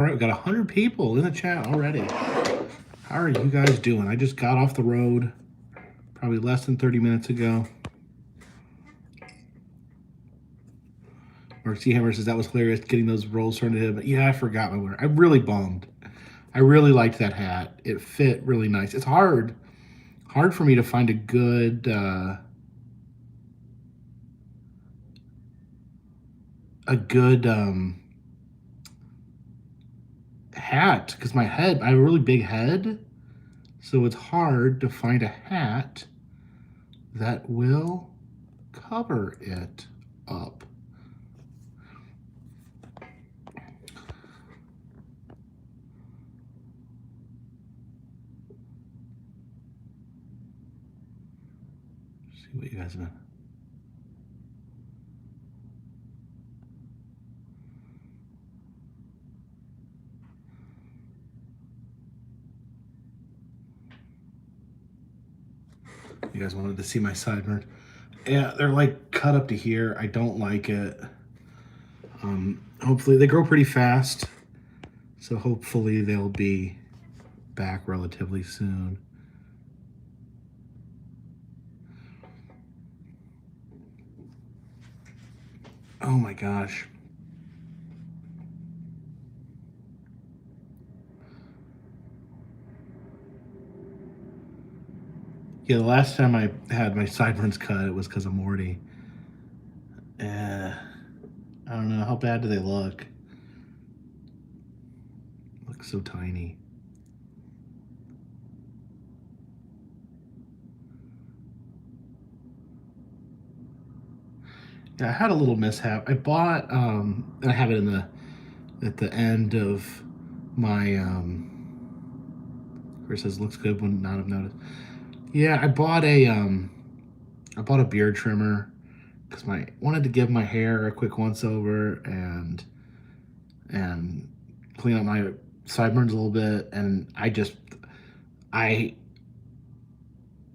All right, we got 100 people in the chat already. How are you guys doing? I just got off the road probably less than 30 minutes ago. Mark C. Hammer says that was hilarious getting those rolls turned into him. But yeah, I forgot my winner. I'm really bummed. I really liked that hat. It fit really nice. It's hard for me to find a good hat because I have a really big head, so it's hard to find a hat that will cover it up. See what you guys know. You guys wanted to see my sideburns. Yeah, they're like cut up to here. I don't like it. Hopefully they grow pretty fast, so hopefully they'll be back relatively soon. Oh my gosh. Yeah, the last time I had my sideburns cut, it was because of Morty. I don't know. How bad do they look? Look so tiny. Yeah, I had a little mishap. I bought, and I have it at the end of my, Chris says looks good, would not have noticed. Yeah, I bought a beard trimmer because I wanted to give my hair a quick once over and clean up my sideburns a little bit, and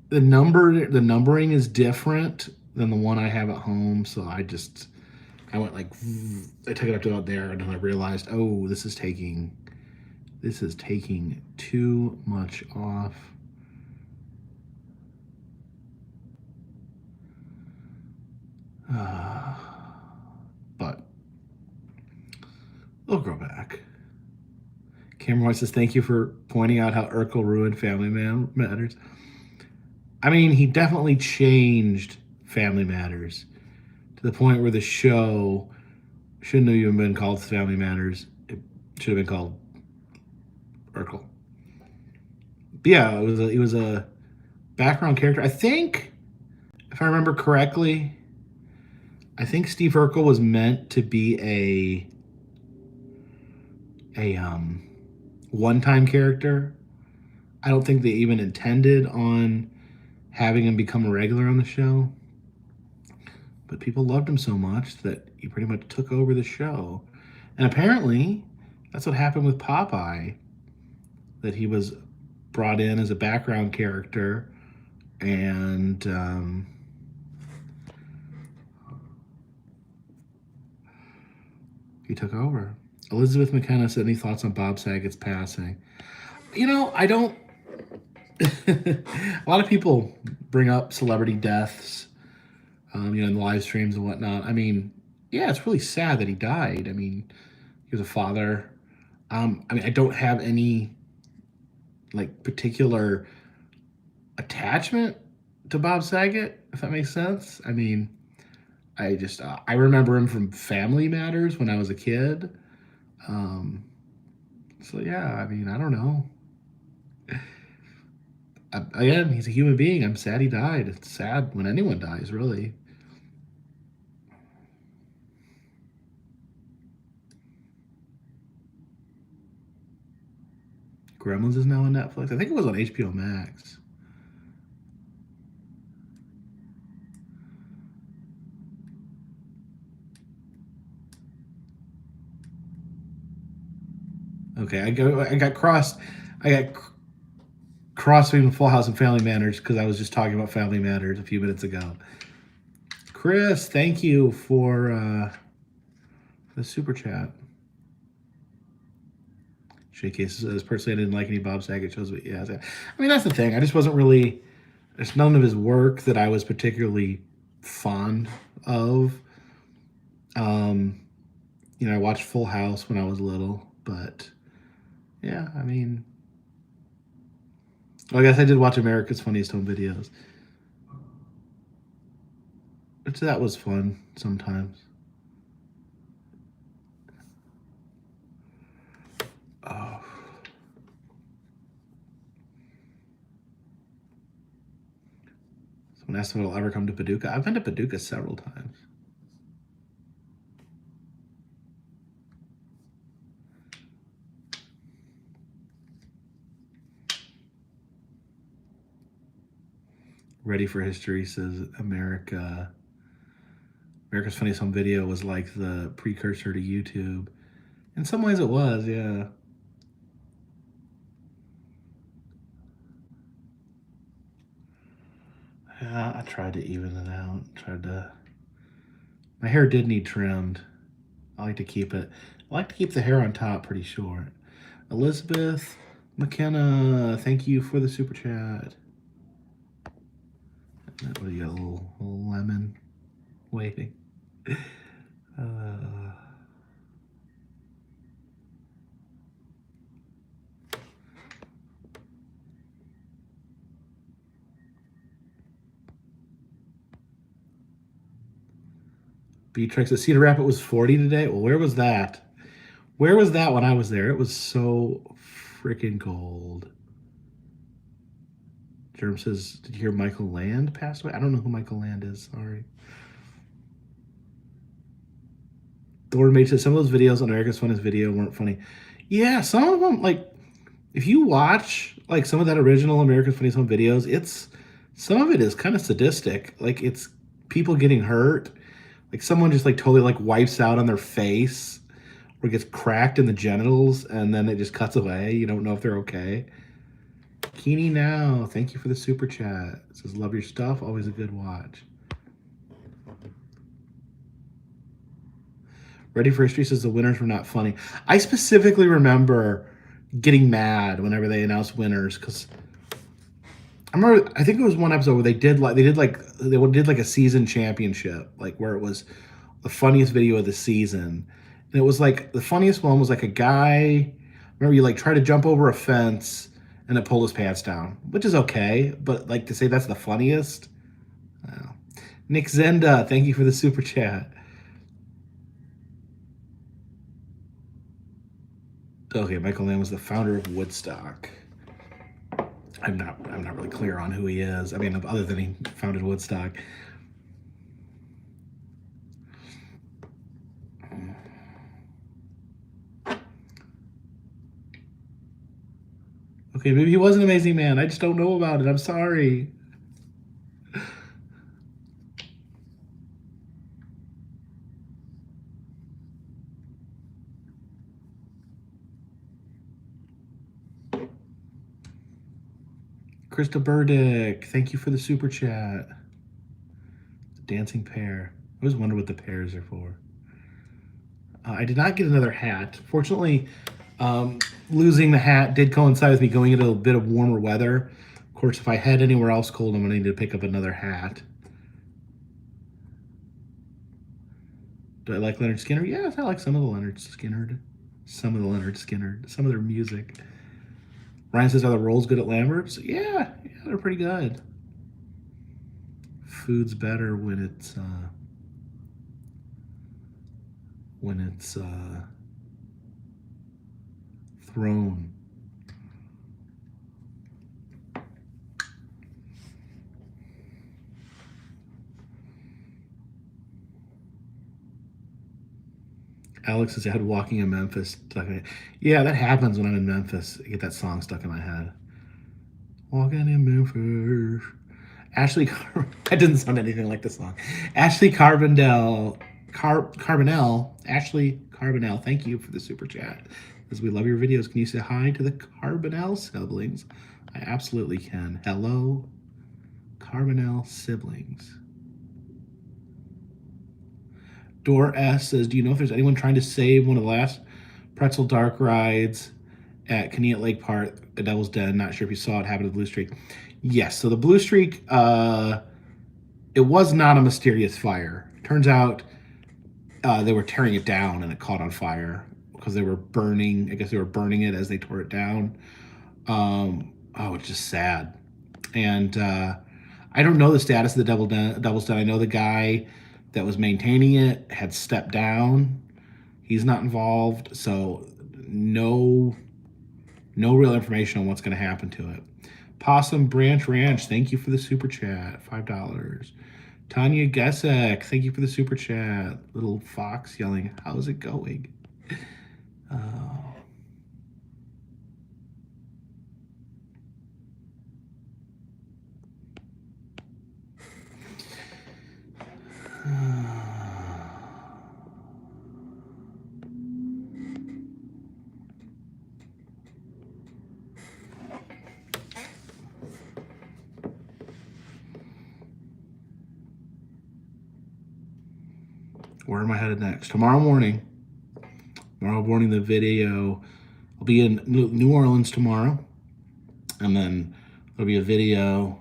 the numbering is different than the one I have at home, so I went like I took it up to about there, and then I realized, oh, this is taking too much off. But they'll grow back. Cameron White says, thank you for pointing out how Urkel ruined Family Matters. I mean, he definitely changed Family Matters to the point where the show shouldn't have even been called Family Matters. It should have been called Urkel. But yeah, it was a background character. I think, if I remember correctly, I think Steve Urkel was meant to be a one-time character. I don't think they even intended on having him become a regular on the show. But people loved him so much that he pretty much took over the show. And apparently, that's what happened with Popeye, that he was brought in as a background character, and he took over. Elizabeth McKenna said, any thoughts on Bob Saget's passing? You know, I don't... A lot of people bring up celebrity deaths, in the live streams and whatnot. I mean, yeah, it's really sad that he died. I mean, he was a father. I mean, I don't have any like particular attachment to Bob Saget, if that makes sense. I mean, I remember him from Family Matters when I was a kid. So yeah, I mean, I don't know. Again, he's a human being. I'm sad he died. It's sad when anyone dies, really. Gremlins is now on Netflix. I think it was on HBO Max. Okay, I got crossed between Full House and Family Matters because I was just talking about Family Matters a few minutes ago. Chris, thank you for the super chat. Showcase says, personally, I didn't like any Bob Saget shows, but yeah. I mean, that's the thing. I just wasn't really, there's none of his work that I was particularly fond of. You know, I watched Full House when I was little, but yeah, I mean, well, I guess I did watch America's Funniest Home Videos, which that was fun sometimes. Oh. Someone asked if it'll ever come to Paducah. I've been to Paducah several times. Ready for History says America's Funniest Home Video was like the precursor to YouTube. In some ways it was, yeah. Yeah, I tried to even it out. My hair did need trimmed. I like to keep the hair on top pretty short. Elizabeth McKenna, thank you for the super chat. What do you got? A little lemon waiting. Beatrix at Cedar Rapids was 40 today. Well, where was that? Where was that when I was there? It was so freaking cold. Germ says, did you hear Michael Land passed away? I don't know who Michael Land is. Sorry. Thorn Mage says, some of those videos on America's Funniest Video weren't funny. Yeah, some of them, like, if you watch, like, some of that original America's Funniest Home Videos, some of it is kind of sadistic. Like, it's people getting hurt. Like, someone just, like, totally, like, wipes out on their face or gets cracked in the genitals, and then it just cuts away. You don't know if they're okay. Keeney Now, thank you for the super chat. It says, love your stuff. Always a good watch. Ready for History says the winners were not funny. I specifically remember getting mad whenever they announced winners, because I think it was one episode where they did like a season championship, like where it was the funniest video of the season. And it was like the funniest one was like a guy, remember, you like try to jump over a fence and it pulled his pants down, which is okay, but like to say that's the funniest. Wow. Nick Zenda, thank you for the super chat. Okay, Michael Land was the founder of Woodstock. I'm not really clear on who he is. I mean, other than he founded Woodstock. Okay, maybe he was an amazing man. I just don't know about it. I'm sorry. Krista Burdick, thank you for the super chat. The dancing pear. I always wonder what the pears are for. I did not get another hat. Fortunately, losing the hat did coincide with me going into a bit of warmer weather. Of course, if I head anywhere else cold, I'm going to need to pick up another hat. Do I like Leonard Skinner? Yes, I like some of the Leonard Skinner. Some of their music. Ryan says, are the rolls good at Lambert's? Yeah, they're pretty good. Food's better when it's thrown. Alex says I had Walking in Memphis stuck in it. Yeah, that happens when I'm in Memphis. I get that song stuck in my head. Walking in Memphis. I didn't sound anything like the song. Ashley Carbonell, thank you for the super chat. As we love your videos, can you say hi to the Carbonell siblings? I absolutely can. Hello, Carbonell siblings. Dor S says, do you know if there's anyone trying to save one of the last pretzel dark rides at Kaneat Lake Park, a Devil's Den. Not sure if you saw it happen to the Blue Streak. Yes, so the Blue Streak, it was not a mysterious fire. Turns out they were tearing it down and it caught on fire because they were burning. I guess they were burning it as they tore it down. It's just sad. And I don't know the status of the Devil's Den. I know the guy that was maintaining it had stepped down. He's not involved, so no real information on what's going to happen to it. Possum Branch Ranch, thank you for the super chat, $5. Tanya Gesek, thank you for the super chat. Little fox yelling, how's it going? Where am I headed next? Tomorrow morning, the video, I'll be in New Orleans tomorrow, and then there'll be a video.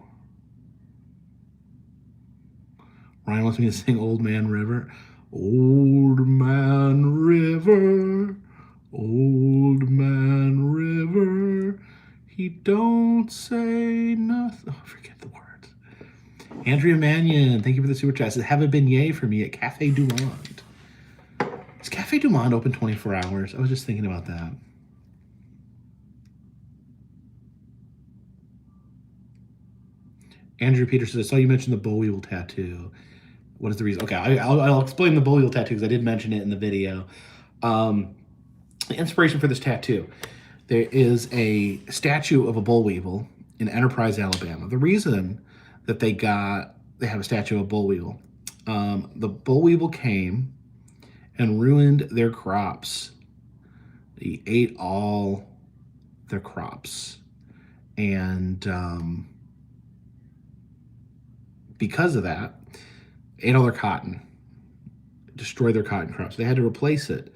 Ryan wants me to sing Old Man River. Old Man River, Old Man River, he don't say nothing. Oh, forget the words. Andrea Mannion, thank you for the super chat. Says, have a beignet for me at Cafe Du Monde. Is Cafe Du Monde open 24 hours? I was just thinking about that. Andrew Peterson, I saw you mention the boll weevil tattoo. What is the reason? Okay, I'll explain the boll weevil tattoo because I did mention it in the video. The inspiration for this tattoo. There is a statue of a boll weevil in Enterprise, Alabama. The reason that they have a statue of a boll weevil, the boll weevil came and ruined their crops. He ate all their crops. And because of that, ate all their cotton, destroyed their cotton crops. They had to replace it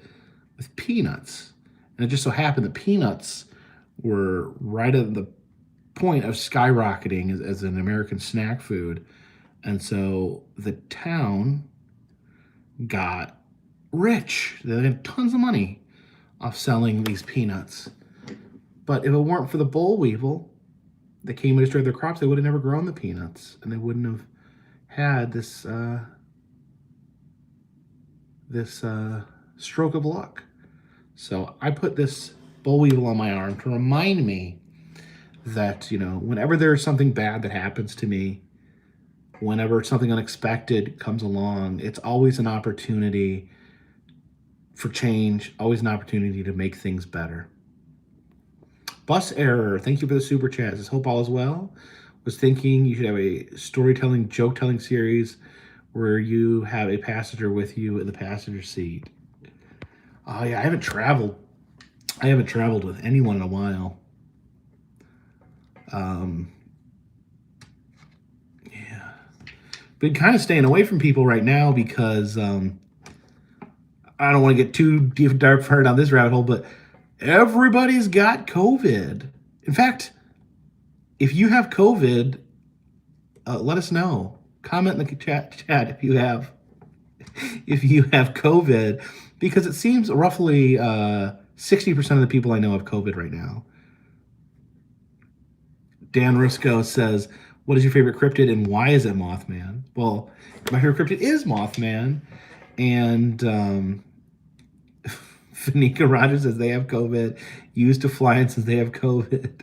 with peanuts. And it just so happened that peanuts were right at the point of skyrocketing as an American snack food. And so the town got rich. They had tons of money off selling these peanuts. But if it weren't for the boll weevil that came and destroyed their crops, they would have never grown the peanuts, and they wouldn't have had this stroke of luck. So I put this boll weevil on my arm to remind me that, whenever there's something bad that happens to me, whenever something unexpected comes along, it's always an opportunity for change, always an opportunity to make things better. Bus Error, thank you for the super chat. Says, hope all is well. Was thinking you should have a storytelling, joke-telling series where you have a passenger with you in the passenger seat. Oh yeah, I haven't traveled with anyone in a while. Yeah. Been kind of staying away from people right now because I don't want to get too deep and dark far down this rabbit hole, but everybody's got COVID. In fact, if you have COVID, let us know. Comment in the chat if you have COVID, because it seems roughly 60% of the people I know have COVID right now. Dan Risco says, what is your favorite cryptid and why is it Mothman? Well, my favorite cryptid is Mothman, and Fanika Rogers says they have COVID. Used to fly in since they have COVID.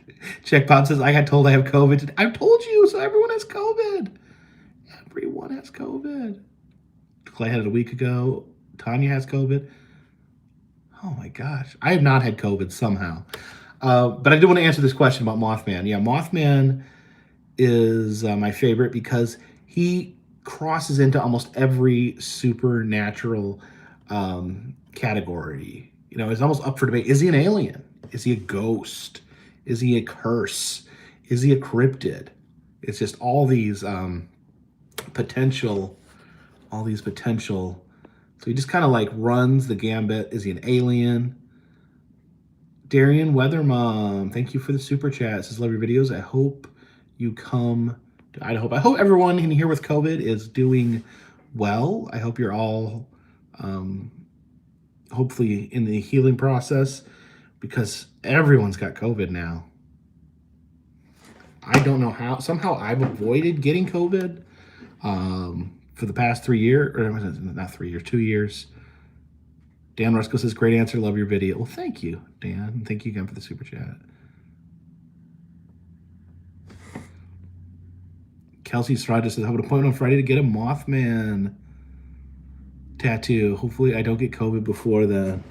Checkpot says, I got told I have COVID. I've told you, so everyone has COVID. Everyone has COVID. Clay had it a week ago. Tanya has COVID. Oh my gosh. I have not had COVID somehow. But I do want to answer this question about Mothman. Yeah, Mothman is my favorite because he crosses into almost every supernatural category. It's almost up for debate. Is he an alien? Is he a ghost? Is he a curse? Is he a cryptid? It's just all these potential. So he just kind of like runs the gambit. Is he an alien? Darian Weather Mom, thank you for the super chat. It says, love your videos. I hope you come to Idaho. I hope everyone in here with COVID is doing well. I hope you're all hopefully in the healing process, because everyone's got COVID now. I don't know how. Somehow I've avoided getting COVID for the past 3 years, or not 3 years, 2 years. Dan Rusko says, great answer. Love your video. Well, thank you, Dan. Thank you again for the super chat. Kelsey Strada says, I have an appointment on Friday to get a Mothman tattoo. Hopefully I don't get COVID before then.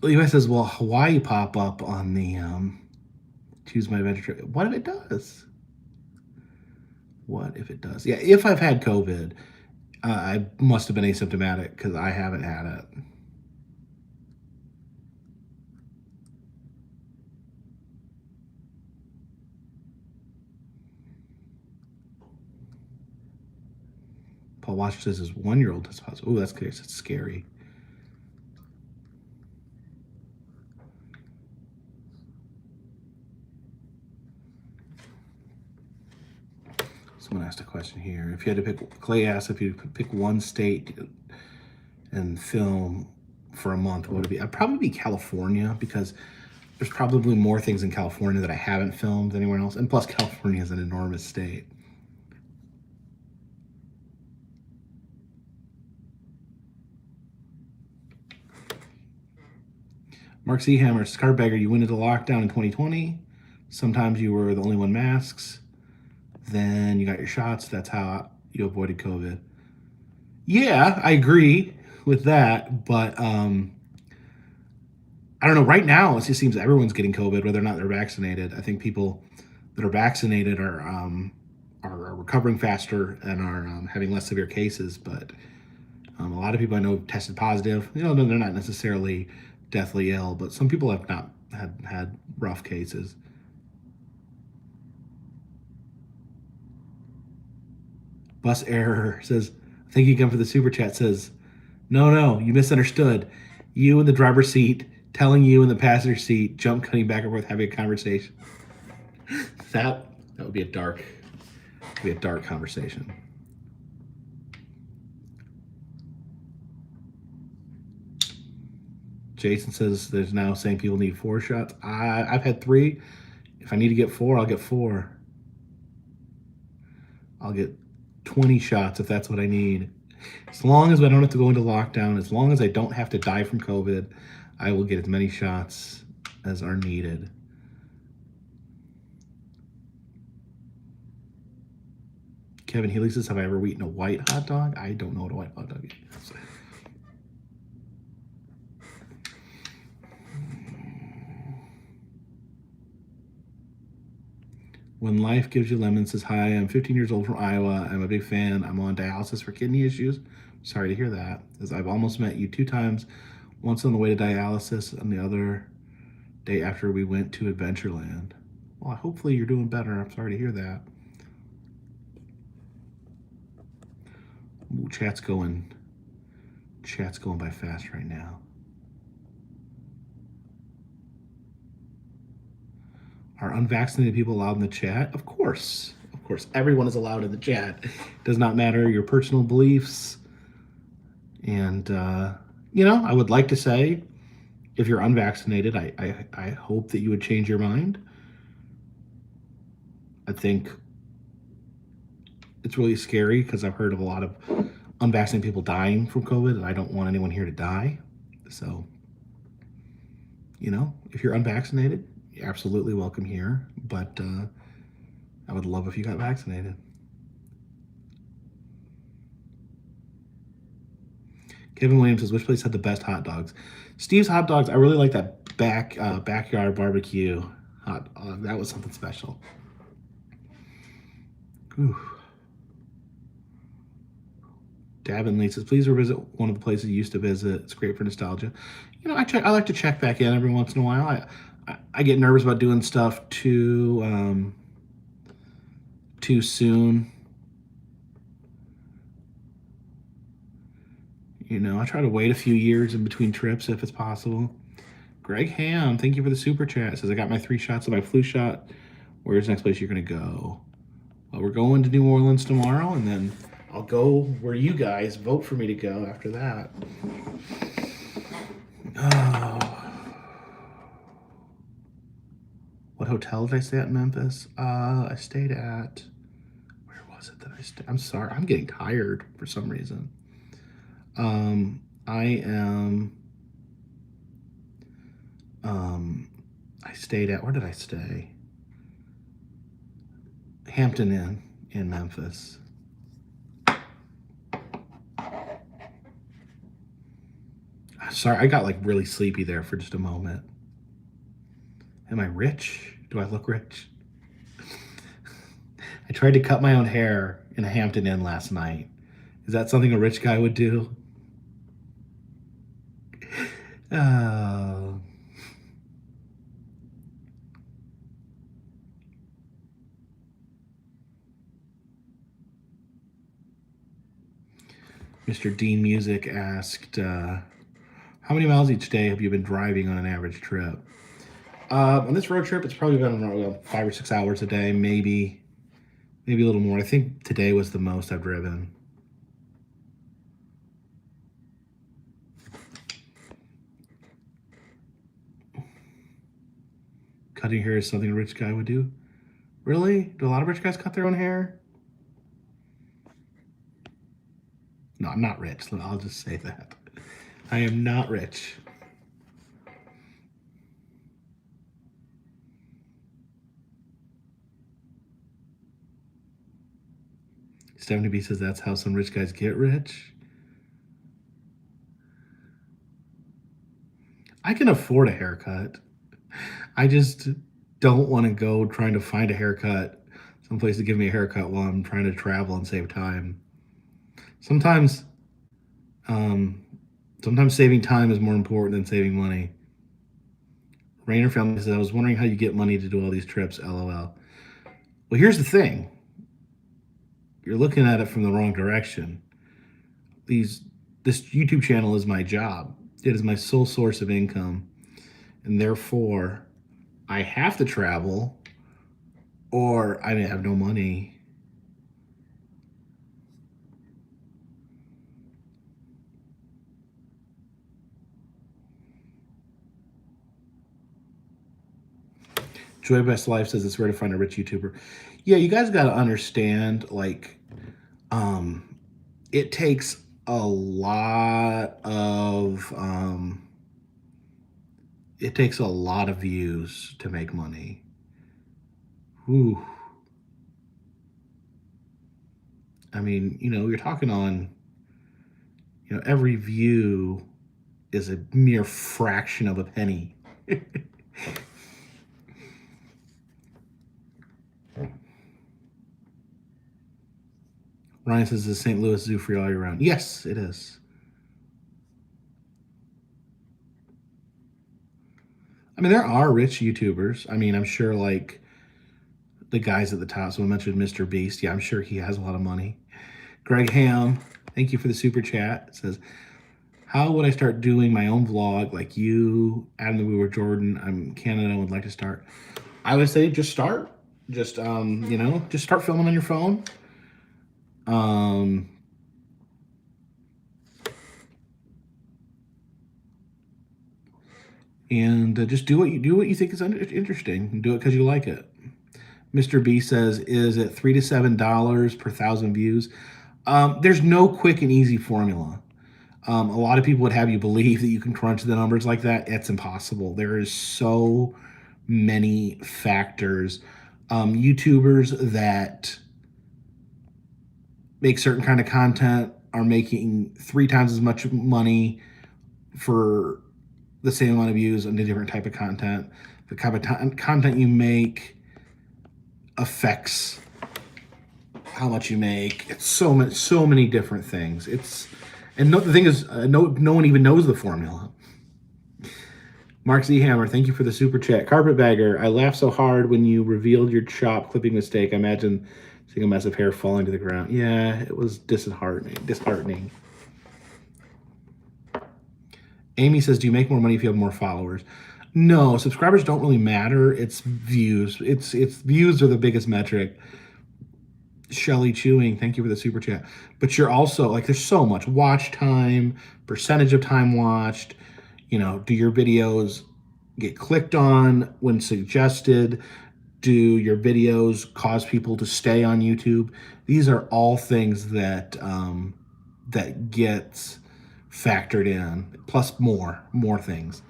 Levi says, well, Hawaii pop up on the choose my adventure trip. What if it does? What if it does? Yeah, if I've had COVID, I must have been asymptomatic because I haven't had it. Paul Watch says his 1-year-old is positive. Oh, that's curious. It's scary. Someone asked a question here. If you had to pick, Clay asked if you could pick one state and film for a month, what would it be? I'd probably be California, because there's probably more things in California that I haven't filmed than anywhere else. And plus, California is an enormous state. Mark Seahammer, Carpetbagger, you went into lockdown in 2020. Sometimes you were the only one masks. Then you got your shots. That's how you avoided COVID. Yeah, I agree with that. But I don't know. Right now, it just seems everyone's getting COVID, whether or not they're vaccinated. I think people that are vaccinated are recovering faster and are having less severe cases. But a lot of people I know tested positive. You know, they're not necessarily deathly ill, but some people have not had rough cases. Bus Error says, thank you again for the super chat. Says, no, you misunderstood. You in the driver's seat telling you in the passenger seat, jump cutting back and forth, having a conversation. that would be a dark conversation. Jason says there's now saying people need 4 shots. I've had 3. If I need to get 4, I'll get 4. I'll get 20 shots if that's what I need. As long as I don't have to go into lockdown, as long as I don't have to die from COVID, I will get as many shots as are needed. Kevin Healy says, have I ever eaten a white hot dog? I don't know what a white hot dog is. When Life Gives You Lemons says, hi, I'm 15 years old from Iowa. I'm a big fan. I'm on dialysis for kidney issues. Sorry to hear that. Says, I've almost met you 2 times, once on the way to dialysis and the other day after we went to Adventureland. Well, hopefully you're doing better. I'm sorry to hear that. Ooh, chat's going by fast right now. Are unvaccinated people allowed in the chat? Of course. Of course. Everyone is allowed in the chat. It does not matter your personal beliefs. And, you know, I would like to say, if you're unvaccinated, I hope that you would change your mind. I think it's really scary because I've heard of a lot of unvaccinated people dying from COVID, and I don't want anyone here to die. So, you know, if you're unvaccinated, you're absolutely welcome here, but I would love if you got vaccinated. Kevin Williams says, which place had the best hot dogs? Steve's Hot Dogs. I really like that backyard barbecue hot dog. That was something special. Whew. Davin Lee says, please revisit one of the places you used to visit. It's great for nostalgia. You know, I like to check back in every once in a while. I get nervous about doing stuff too soon. I try to wait a few years in between trips if it's possible. Greg Ham, thank you for the super chat. Says I got my 3 shots of my flu shot. Where's the next place you're gonna go? Well, we're going to New Orleans tomorrow, and then I'll go where you guys vote for me to go after that. Oh. What hotel did I stay at in Memphis? I stayed at, where was it that I stayed? I'm sorry, I'm getting tired for some reason. I stayed at, where did I stay? Hampton Inn in Memphis. Sorry, I got like really sleepy there for just a moment. Am I rich? Do I look rich? I tried to cut my own hair in a Hampton Inn last night. Is that something a rich guy would do? Oh. Mr. Dean Music asked, how many miles each day have you been driving on an average trip? On this road trip, it's probably been around 5 or 6 hours a day, maybe a little more. I think today was the most I've driven. Cutting hair is something a rich guy would do. Really? Do a lot of rich guys cut their own hair? No, I'm not rich. I'll just say that. I am not rich. Stephanie B says that's how some rich guys get rich. I can afford a haircut. I just don't want to go trying to find a haircut, someplace to give me a haircut while I'm trying to travel and save time. Sometimes saving time is more important than saving money. Rainer family says, I was wondering how you get money to do all these trips, LOL. Well, here's the thing. You're looking at it from the wrong direction. This YouTube channel is my job. It is my sole source of income. And therefore, I have to travel or I may have no money. Joy Best Life says it's rare to find a rich YouTuber. Yeah, you guys got to understand, like, it takes a lot of views to make money. Whew. I mean, you're talking on, every view is a mere fraction of a penny. Ryan says the St. Louis Zoo free all year round. Yes, it is. I mean, there are rich YouTubers. I mean, I'm sure like the guys at the top. So I mentioned Mr. Beast. Yeah, I'm sure he has a lot of money. Greg Ham, thank you for the super chat. It says, how would I start doing my own vlog like you, Adam the Wooer, Jordan? I'm in Canada and would like to start. I would say just start. Just, just start filming on your phone. And just do what you think is interesting. Do it because you like it. Mr. B says, is it $3 to $7 per 1,000 views? There's no quick and easy formula. A lot of people would have you believe that you can crunch the numbers like that. It's impossible. There is so many factors. YouTubers that make certain kind of content are making 3 times as much money for the same amount of views on a different type of content. The type of content you make affects how much you make. It's so many different things. The thing is, no one even knows the formula. Mark Z. Hammer, thank you for the super chat. Carpetbagger, I laughed so hard when you revealed your chop clipping mistake. I imagine seeing a mess of hair falling to the ground. Yeah, it was disheartening. Amy says, do you make more money if you have more followers? No, subscribers don't really matter. It's views. It's views are the biggest metric. Shelly Chewing, thank you for the super chat. But you're also like, there's so much watch time, percentage of time watched. You know, do your videos get clicked on when suggested? Do your videos cause people to stay on YouTube? These are all things that that gets factored in, plus more things.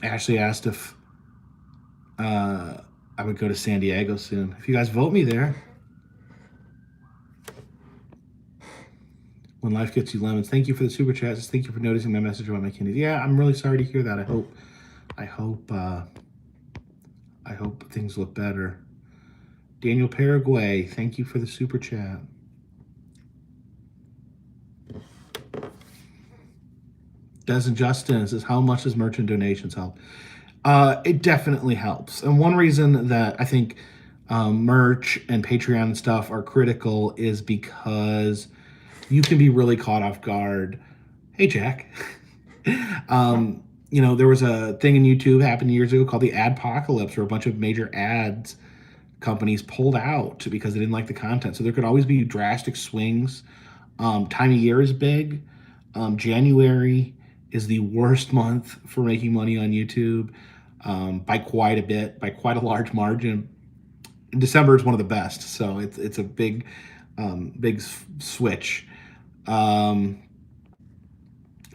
Ashley asked if I would go to San Diego soon. If you guys vote me there. When life gets you lemons. Thank you for the super chats. Thank you for noticing my message about my kidneys. Yeah, I'm really sorry to hear that. I hope things look better. Daniel Paraguay, thank you for the super chat. Des and Justin says, how much does merchant donations help? It definitely helps. And one reason that I think merch and Patreon and stuff are critical is because you can be really caught off guard. Hey, Jack. You know, there was a thing in YouTube happened years ago called the Adpocalypse, where a bunch of major ads companies pulled out because they didn't like the content. So there could always be drastic swings. Time of year is big. January is the worst month for making money on YouTube by quite a bit, by quite a large margin. December is one of the best, so it's a big switch.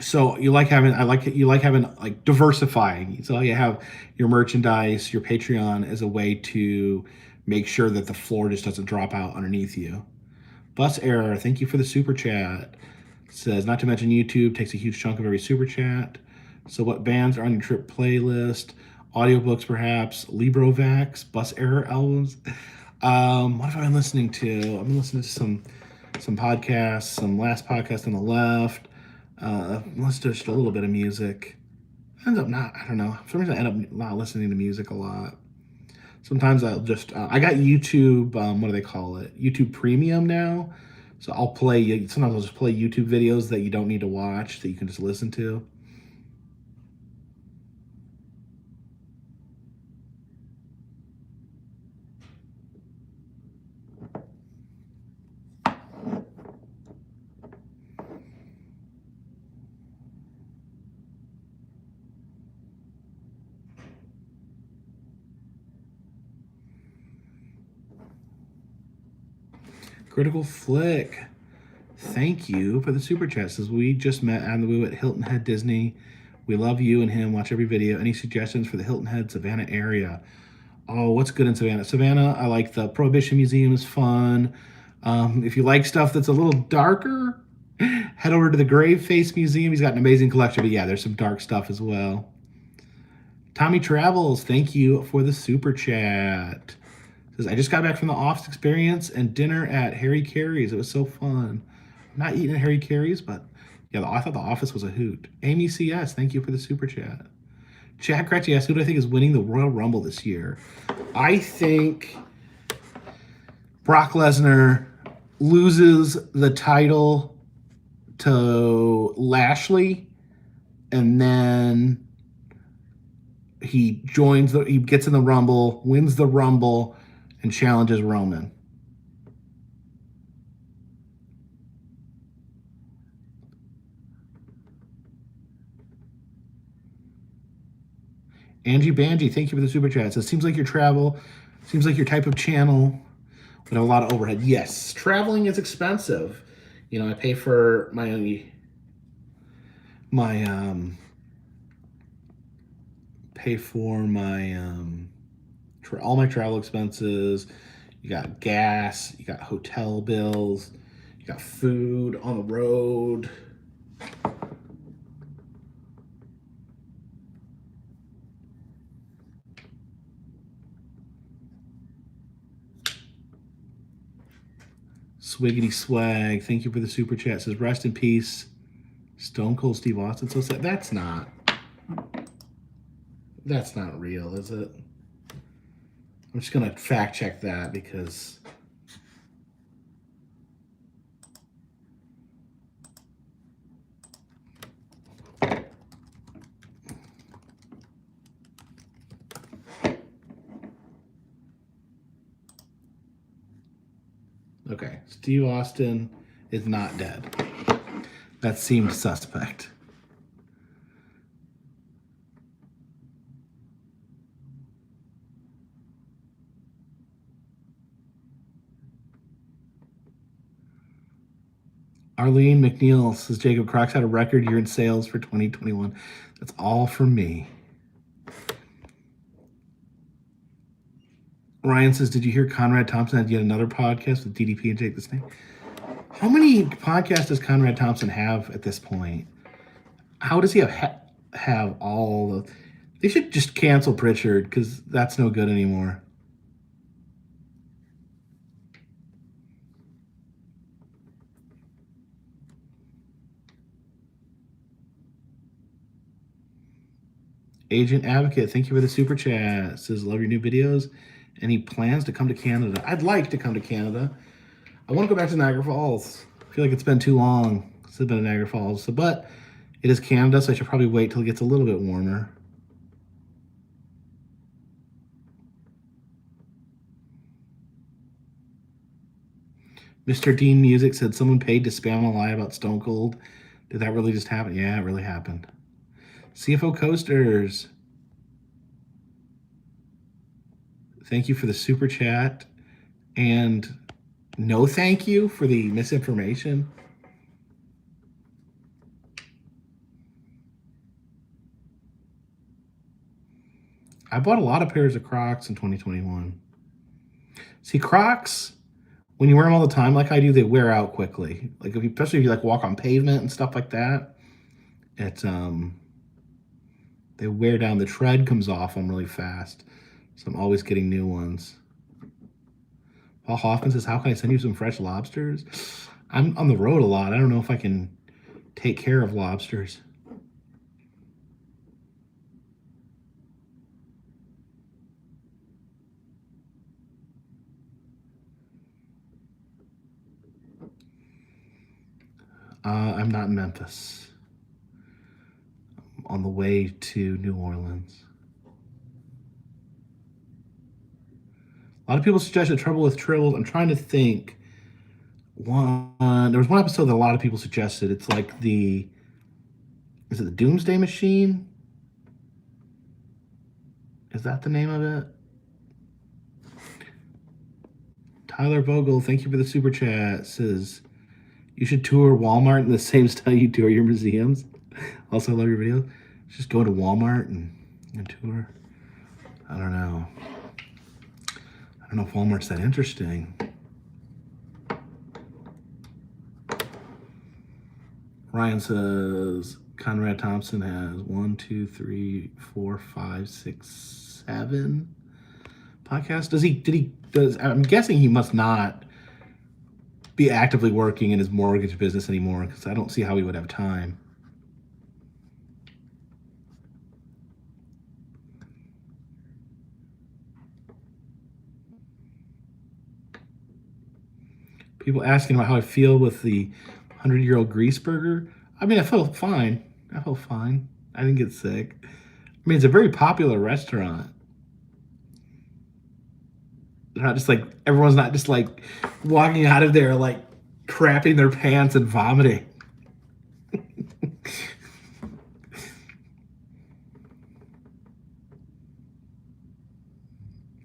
So you like having like diversifying. So you have your merchandise, your Patreon as a way to make sure that the floor just doesn't drop out underneath you. Bus Error, thank you for the super chat. Says, not to mention YouTube takes a huge chunk of every super chat. So what bands are on your trip playlist? Audiobooks, perhaps. Librovax, Bus Error albums. What have I been listening to? I've been listening to some podcasts, some Last Podcast on the Left. Let's do just a little bit of music. I don't know. For some reason, I end up not listening to music a lot. Sometimes I'll just, I got YouTube, what do they call it? YouTube Premium now. So sometimes I'll just play YouTube videos that you don't need to watch, that you can just listen to. Critical Flick, thank you for the super chat. Says, we just met on the Woo at Hilton Head Disney. We love you and him. Watch every video. Any suggestions for the Hilton Head Savannah area? Oh, what's good in Savannah? Savannah, I like the Prohibition Museum is fun. If you like stuff that's a little darker, head over to the Grave Face Museum. He's got an amazing collection, but yeah, there's some dark stuff as well. Tommy Travels, thank you for the super chat. Says, I just got back from the office experience and dinner at Harry Carey's. It was so fun. I'm not eating at Harry Carey's, but yeah, I thought the office was a hoot. Amy CS, thank you for the super chat. Jack Cratchy asks, who do I think is winning the Royal Rumble this year? I think Brock Lesnar loses the title to Lashley, and then he gets in the Rumble, wins the Rumble, and challenges Roman. Angie Banji, thank you for the super chat. So it seems like your type of channel would have a lot of overhead. Yes, traveling is expensive. You know, I pay for all my travel expenses. You got gas, you got hotel bills, you got food on the road. Swiggity Swag, thank you for the super chat. Says, rest in peace, Stone Cold Steve Austin. So sad. That's not real, is it? I'm just gonna fact check that because okay, Steve Austin is not dead. That seemed suspect. Arlene McNeil says Jacob Crocs had a record year in sales for 2021. That's all for me. Ryan says, did you hear Conrad Thompson had yet another podcast with DDP and Jake the Snake? How many podcasts does Conrad Thompson have at this point? How does he have all the... They should just cancel Pritchard because that's no good anymore. Agent Advocate, thank you for the super chat. Says, love your new videos. Any plans to come to Canada? I'd like to come to Canada. I want to go back to Niagara Falls. I feel like it's been too long since I've been to Niagara Falls. So, but it is Canada, so I should probably wait till it gets a little bit warmer. Mr. Dean Music said someone paid to spam a lie about Stone Cold. Did that really just happen? Yeah, it really happened. CFO Coasters, thank you for the super chat. And no thank you for the misinformation. I bought a lot of pairs of Crocs in 2021. See, Crocs, when you wear them all the time like I do, they wear out quickly. Like especially if you like walk on pavement and stuff like that, it's they wear down. The tread comes off them really fast. So I'm always getting new ones. Paul Hoffman says, how can I send you some fresh lobsters? I'm on the road a lot. I don't know if I can take care of lobsters. I'm not in Memphis. I'm on the way to New Orleans. A lot of people suggested trouble with tribbles. I'm trying to think. There was one episode that a lot of people suggested. It's like is it the Doomsday Machine? Is that the name of it? Tyler Vogel, thank you for the super chat. Says, you should tour Walmart in the same style you tour your museums. Also, I love your videos. Just go to Walmart and tour. I don't know. I don't know if Walmart's that interesting. Ryan says Conrad Thompson has 1, 2, 3, 4, 5, 6, 7 podcasts. I'm guessing he must not be actively working in his mortgage business anymore because I don't see how he would have time. People asking about how I feel with the 100-year-old grease burger. I mean, I felt fine. I didn't get sick. I mean, it's a very popular restaurant. They're not just like, everyone's not just like walking out of there like crapping their pants and vomiting.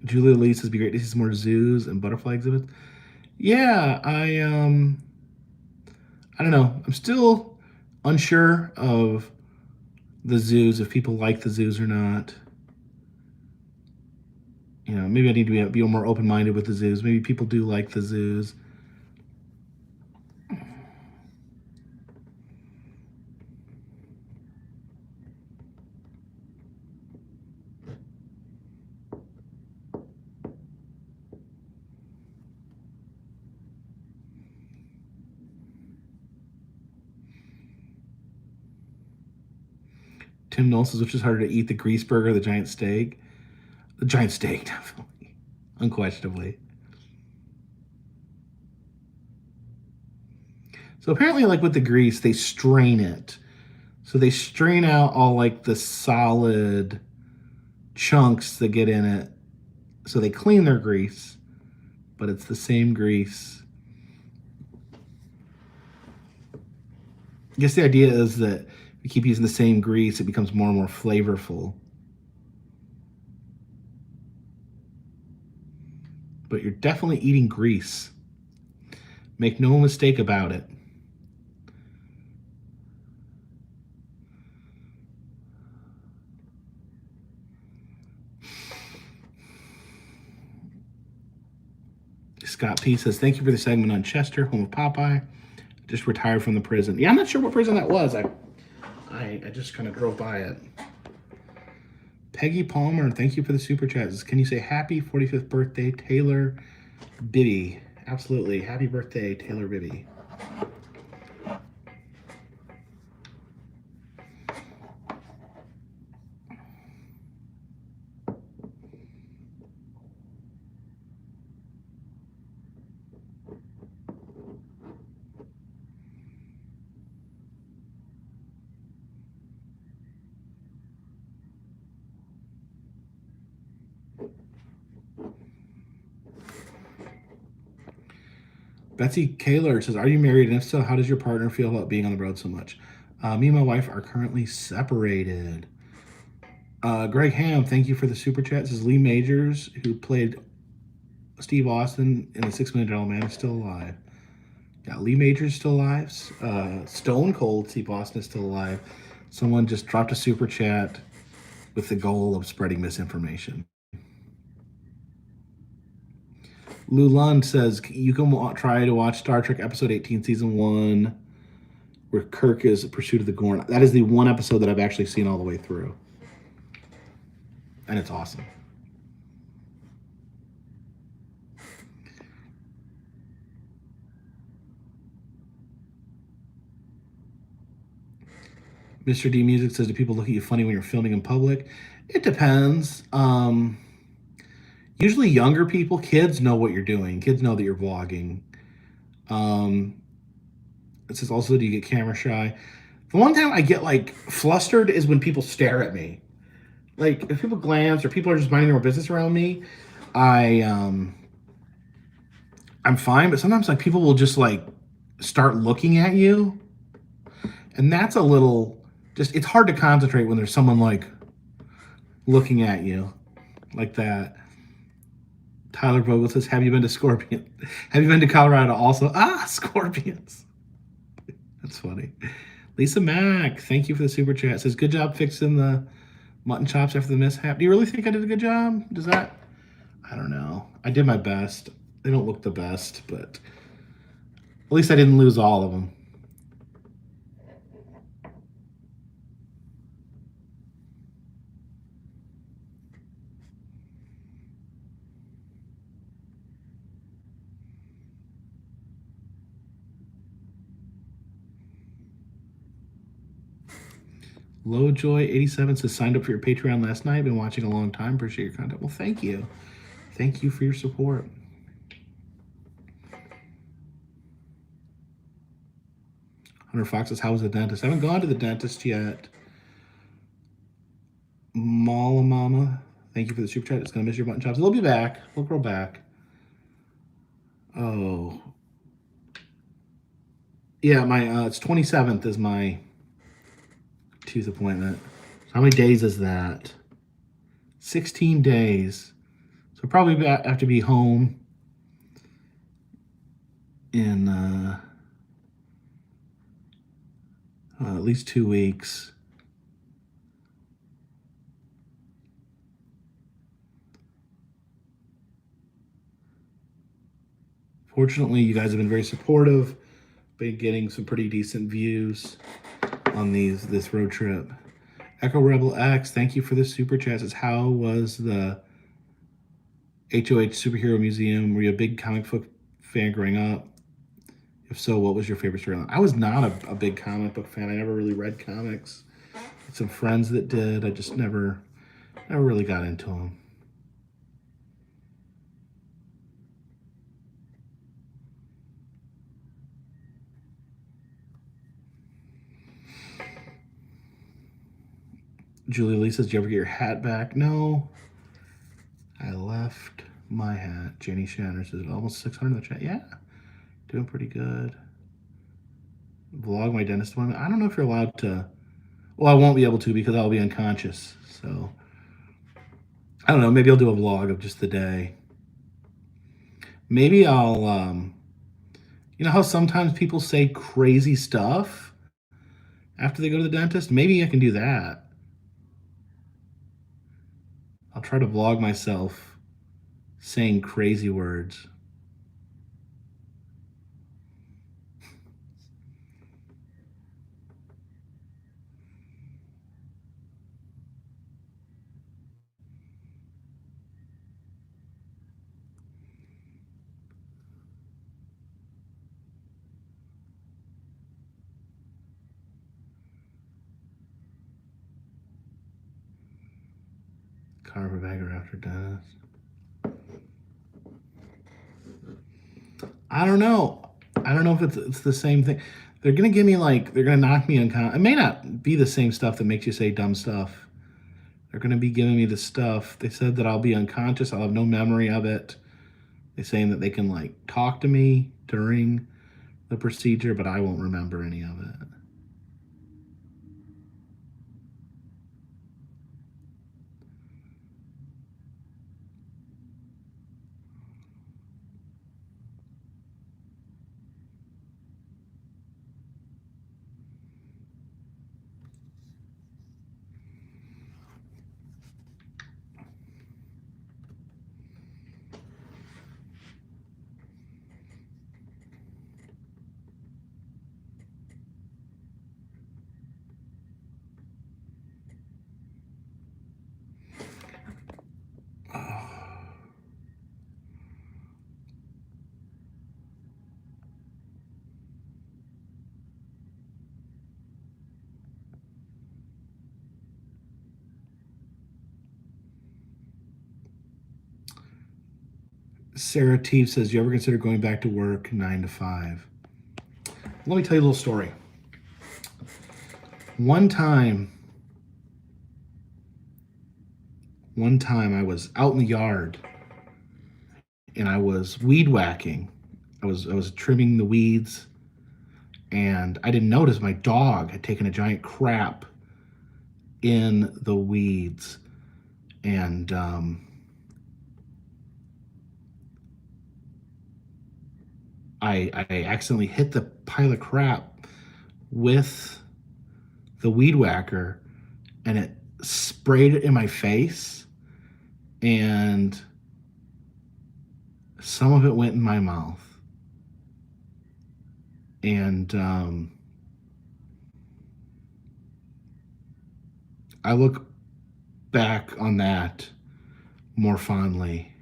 Julia Lee says, be great to see some more zoos and butterfly exhibits. Yeah, I don't know. I'm still unsure of the zoos, if people like the zoos or not. You know, maybe I need to be more open-minded with the zoos. Maybe people do like the zoos. Tim Knowles says, which is harder to eat, the grease burger or the giant steak? The giant steak, definitely. Unquestionably. So apparently, like with the grease, they strain it. So they strain out all like the solid chunks that get in it. So they clean their grease, but it's the same grease. I guess the idea is that if you keep using the same grease, it becomes more and more flavorful. But you're definitely eating grease. Make no mistake about it. Scott P says, thank you for the segment on Chester, home of Popeye. Just retired from the prison. Yeah, I'm not sure what prison that was. I just kind of drove by it. Peggy Palmer, thank you for the super chats. Can you say happy 45th birthday, Taylor Bibby? Absolutely. Happy birthday, Taylor Bibby. Betsy Kaler says, are you married? And if so, how does your partner feel about being on the road so much? Me and my wife are currently separated. Greg Ham, thank you for the super chat. This is Lee Majors, who played Steve Austin in the $6 Million Man, is still alive. Yeah, Lee Majors still alive. Stone Cold Steve Austin is still alive. Someone just dropped a super chat with the goal of spreading misinformation. Lou Lund says, you can try to watch Star Trek Episode 18, Season 1, where Kirk is in pursuit of the Gorn. That is the one episode that I've actually seen all the way through. And it's awesome. Mr. D Music says, do people look at you funny when you're filming in public? It depends. Usually younger people, kids know what you're doing. Kids know that you're vlogging. It says also, do you get camera shy? The one time I get like flustered is when people stare at me. Like if people glance or people are just minding their own business around me, I'm fine. But sometimes like people will just like start looking at you, and that's a little just. It's hard to concentrate when there's someone like looking at you like that. Tyler Vogel says, have you been to Scorpion? Have you been to Colorado also? Scorpions. That's funny. Lisa Mack, thank you for the super chat. Says, good job fixing the mutton chops after the mishap. Do you really think I did a good job? Does that? I don't know. I did my best. They don't look the best, but at least I didn't lose all of them. Lowjoy87 says, signed up for your Patreon last night. Been watching a long time. Appreciate your content. Well, thank you. Thank you for your support. Hunter Fox says, how was the dentist? I haven't gone to the dentist yet. Mala Mama, thank you for the super chat. It's going to miss your button chops. They'll be back. They'll grow back. Oh. Yeah, my it's 27th is my tooth appointment. So how many days is that? 16 days. So probably have to be home in at least 2 weeks. Fortunately, you guys have been very supportive. Been getting some pretty decent views on this road trip. Echo Rebel X, thank you for the super chat. Says, how was the HOH Superhero Museum? Were you a big comic book fan growing up? If so, what was your favorite storyline? I was not a big comic book fan. I never really read comics. some friends that did. I just never really got into them. Julie Lee says, "Did you ever get your hat back?" No, I left my hat. Jenny Shanner says, "Almost 600 in the chat." Yeah, doing pretty good. Vlog my dentist appointment. I don't know if you're allowed to. Well, I won't be able to because I'll be unconscious. So I don't know. Maybe I'll do a vlog of just the day. Maybe I'll, you know how sometimes people say crazy stuff after they go to the dentist? Maybe I can do that. I'll try to vlog myself saying crazy words. Carpetbagger after dentist. I don't know. I don't know if it's the same thing. They're gonna give me like they're gonna knock me unconscious. It may not be the same stuff that makes you say dumb stuff. They're gonna be giving me the stuff. They said that I'll be unconscious. I'll have no memory of it. They're saying that they can like talk to me during the procedure, but I won't remember any of it. Sarah Teeve says, "You ever consider going back to work 9 to 5?" Let me tell you a little story. One time I was out in the yard and I was weed whacking. I was trimming the weeds, and I didn't notice my dog had taken a giant crap in the weeds, and I accidentally hit the pile of crap with the weed whacker, and it sprayed it in my face, and some of it went in my mouth. And I look back on that more fondly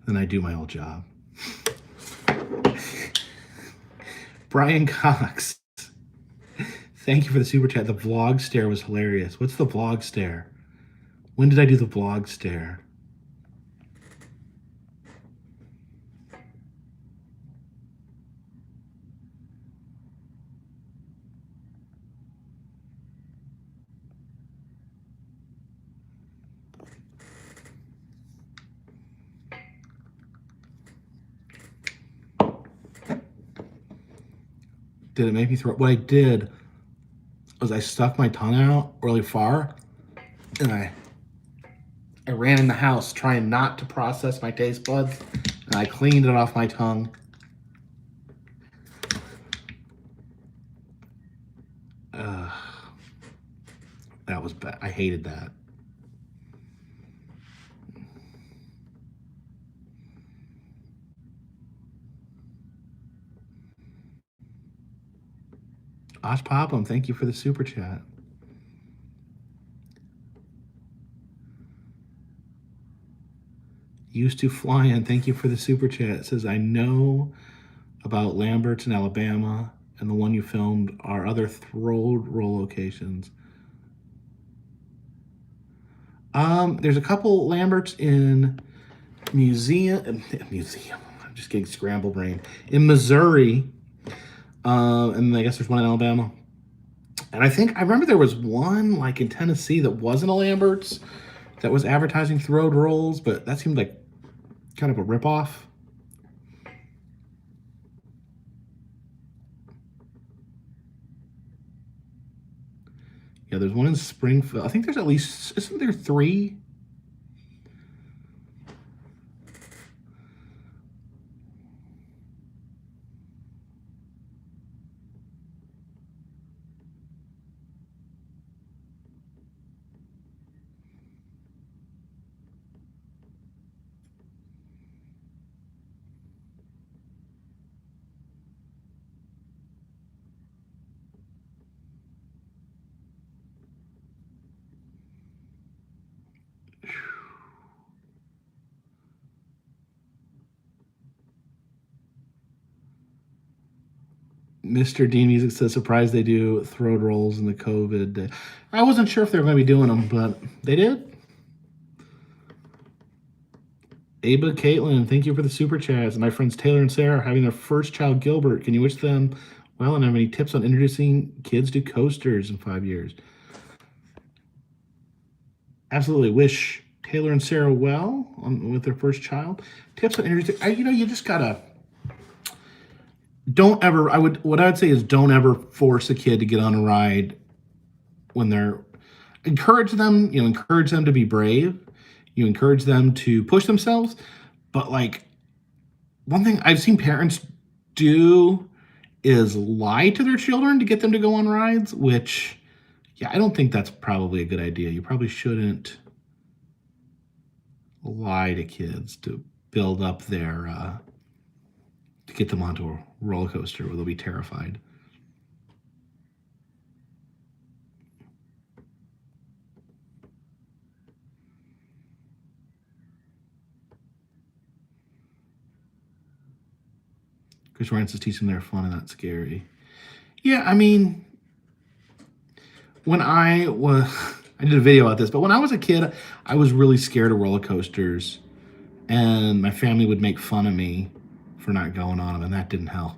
than I do my old job. Brian Cox, thank you for the super chat. The vlog stare was hilarious. What's the vlog stare? When did I do the vlog stare? Did it make me throw? What I did was I stuck my tongue out really far, and I ran in the house trying not to process my taste buds, and I cleaned it off my tongue. That was bad. I hated that. Osh Popham, thank you for the super chat. Used to fly in, thank you for the super chat. It says, I know about Lamberts in Alabama and the one you filmed are other throw roll locations. There's a couple Lamberts in museum. I'm just getting scramble brain in Missouri, and I guess there's one in Alabama. And I remember there was one like in Tennessee that wasn't a Lambert's that was advertising throw rolls, but that seemed like kind of a ripoff. Yeah, there's one in Springfield. I think there's at least, isn't there 3? Mr. Dean Music says, surprised they do throat rolls in the COVID day. I wasn't sure if they were going to be doing them, but they did. Aba Caitlin, thank you for the super chats. My friends Taylor and Sarah are having their first child, Gilbert. Can you wish them well and have any tips on introducing kids to coasters in 5 years? Absolutely. Wish Taylor and Sarah well with their first child. Tips on introducing, you just gotta, what I would say is don't ever force a kid to get on a ride when they're, encourage them to be brave. You encourage them to push themselves. But like, one thing I've seen parents do is lie to their children to get them to go on rides, which, yeah, I don't think that's probably a good idea. You probably shouldn't lie to kids to build up their, to get them onto a roller coaster where they'll be terrified. Chris Ryan says teach them they're fun and not scary. Yeah, I mean, when I did a video about this, but when I was a kid, I was really scared of roller coasters, and my family would make fun of me for not going on them, and that didn't help.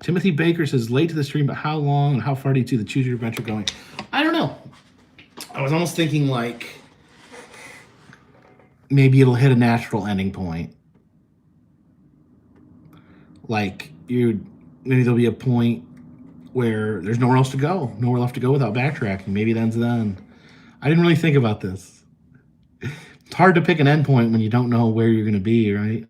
Timothy Baker says, late to the stream, but how long and how far do you see the Choose Your Adventure going? I don't know. I was almost thinking like maybe it'll hit a natural ending point. Like maybe there'll be a point where there's nowhere else to go, nowhere left to go without backtracking. Maybe it ends then. I didn't really think about this. It's hard to pick an end point when you don't know where you're going to be, right?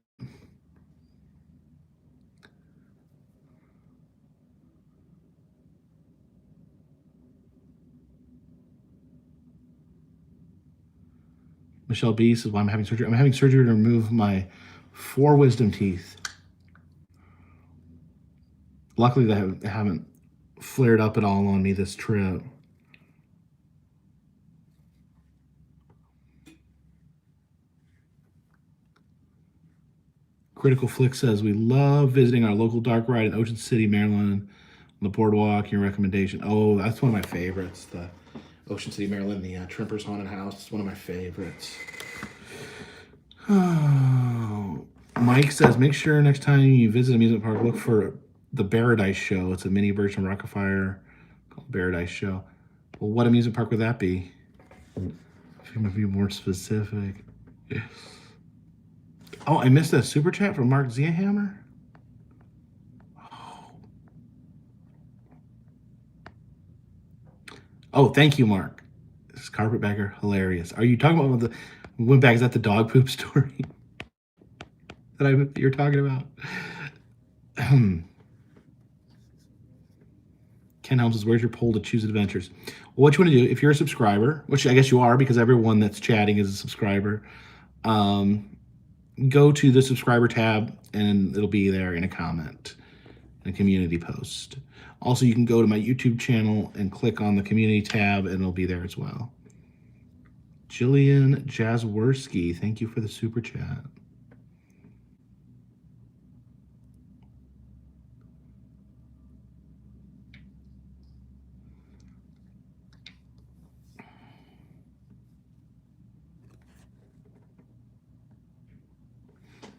Michelle B says, why I'm having surgery. I'm having surgery to remove my 4 wisdom teeth. Luckily, they haven't flared up at all on me this trip. Critical Flick says, we love visiting our local dark ride in Ocean City, Maryland, on the boardwalk. Your recommendation? Oh, that's one of my favorites. The Ocean City, Maryland, the Trimper's Haunted House. It's one of my favorites. Oh. Mike says, make sure next time you visit an amusement park, look for the Paradise Show. It's a mini version of Rockafire called Paradise Show. Well, what amusement park would that be? If you want to be more specific. Oh, I missed a super chat from Mark Ziahammer. Oh, thank you, Mark. This is Carpetbagger, hilarious. Are you talking about the went back? Is that the dog poop story that you're talking about? Ken Helms says, where's your poll to choose adventures? Well, what you want to do, if you're a subscriber, which I guess you are because everyone that's chatting is a subscriber, go to the subscriber tab and it'll be there in a comment, in a community post. Also, you can go to my YouTube channel and click on the community tab and it'll be there as well. Jillian Jazworski, thank you for the super chat.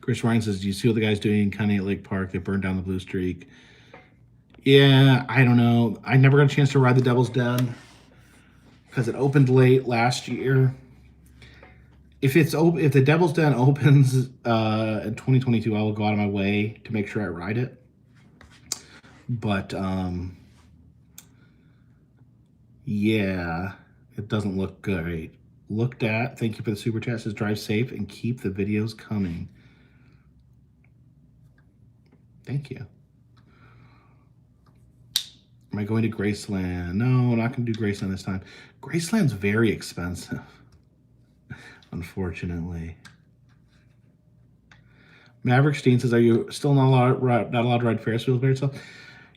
Chris Ryan says, do you see what the guy's doing in Connie at Lake Park? They burned down the blue streak. Yeah, I don't know. I never got a chance to ride the Devil's Den because it opened late last year. If the Devil's Den opens in 2022, I will go out of my way to make sure I ride it. But yeah, it doesn't look great. Looked at. Thank you for the super chat. Says drive safe and keep the videos coming. Thank you. Am I going to Graceland? No, I'm not going to do Graceland this time. Graceland's very expensive, unfortunately. Maverick Steen says, are you still not allowed to ride Ferris wheels by yourself?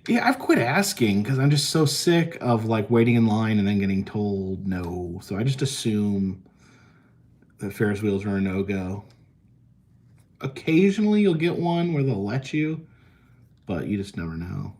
Yeah, I've quit asking because I'm just so sick of like waiting in line and then getting told no. So I just assume that Ferris wheels are a no-go. Occasionally you'll get one where they'll let you, but you just never know.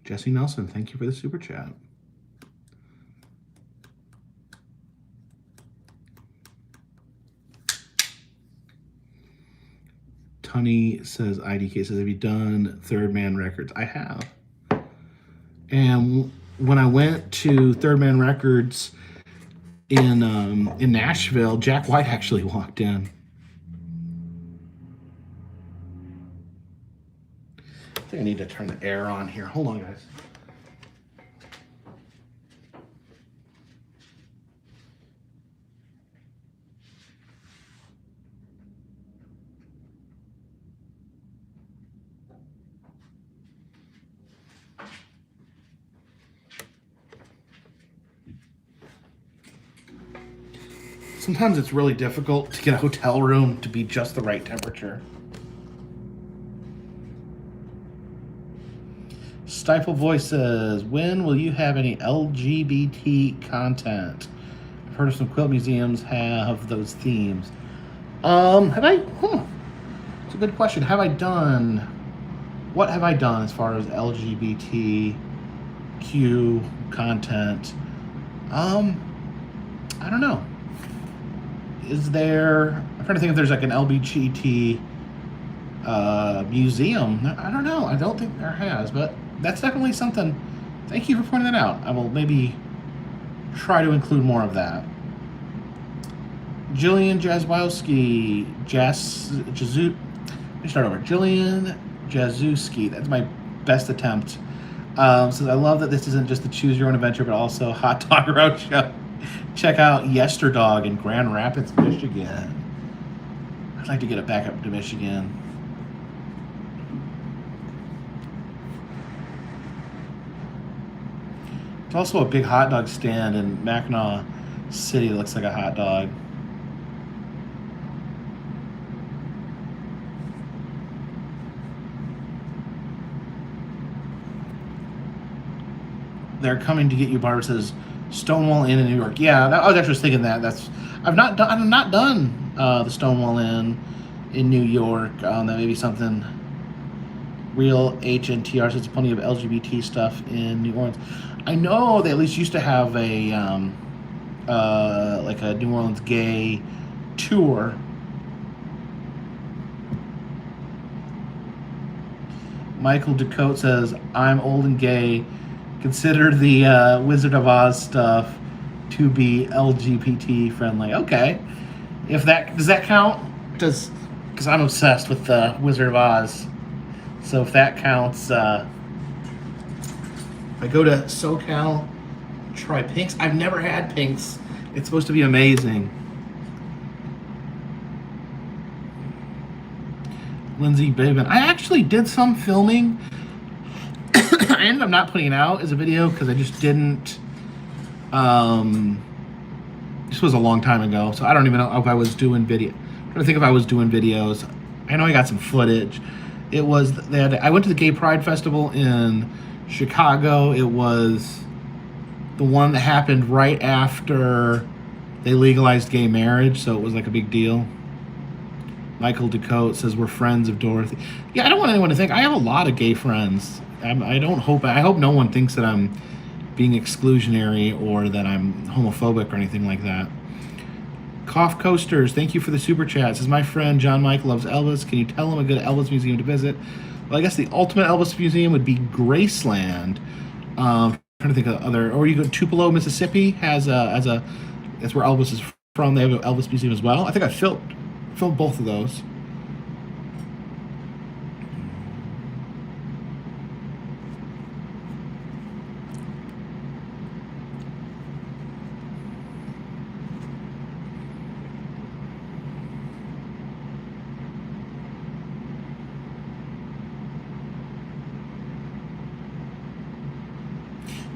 Jesse Nelson, thank you for the super chat. Tunny says, IDK says, have you done Third Man Records? I have. And when I went to Third Man Records in Nashville, Jack White actually walked in. I think I need to turn the air on here. Hold on, guys. Sometimes it's really difficult to get a hotel room to be just the right temperature. Stifle Voice says, when will you have any LGBT content? I've heard of some quilt museums have those themes. Have I? It's a good question. Have I done? What have I done as far as LGBTQ content? I don't know. Is there? I'm trying to think if there's like an LGBT museum. I don't know. I don't think there has, but that's definitely something. Thank you for pointing that out. I will maybe try to include more of that. Jillian Jazwowski, let me start over. Jillian Jazewski, that's my best attempt. Says, I love that this isn't just the choose your own adventure, but also Hot Dog Roadshow. Check out Yesterdog in Grand Rapids, Michigan. I'd like to get it back up to Michigan. There's also a big hot dog stand in Mackinac City that looks like a hot dog. They're coming to get you, Barbara says. Stonewall Inn in New York. Yeah, I was actually thinking that. I've not done the Stonewall Inn in New York. That may be something. Real HNTR says plenty of LGBT stuff in New Orleans. I know they at least used to have a like a New Orleans gay tour. Michael Decote says, I'm old and gay. Consider the Wizard of Oz stuff to be LGBT friendly. Okay, does that count? Because I'm obsessed with the Wizard of Oz. So if that counts, if I go to SoCal, try Pink's. I've never had Pink's. It's supposed to be amazing. Lindsay Bateman. I actually did some filming. I ended up not putting it out as a video because I just didn't This was a long time ago, so I don't even know if I was doing video. I'm trying to think if I was doing videos. I know I got some footage. It was I went to the Gay Pride Festival in Chicago. It was the one that happened right after they legalized gay marriage, so it was like a big deal. Michael Decote says we're friends of Dorothy. Yeah, I don't want anyone to think I have a lot of gay friends. I hope no one thinks that I'm being exclusionary or that I'm homophobic or anything like that. Cough Coasters, thank you for the super chat. Says my friend John Mike loves Elvis. Can you tell him a good Elvis museum to visit? Well, I guess the ultimate Elvis museum would be Graceland. I'm trying to think of other, or you go to Tupelo, Mississippi has that's where Elvis is from. They have an Elvis museum as well. I think I filmed both of those.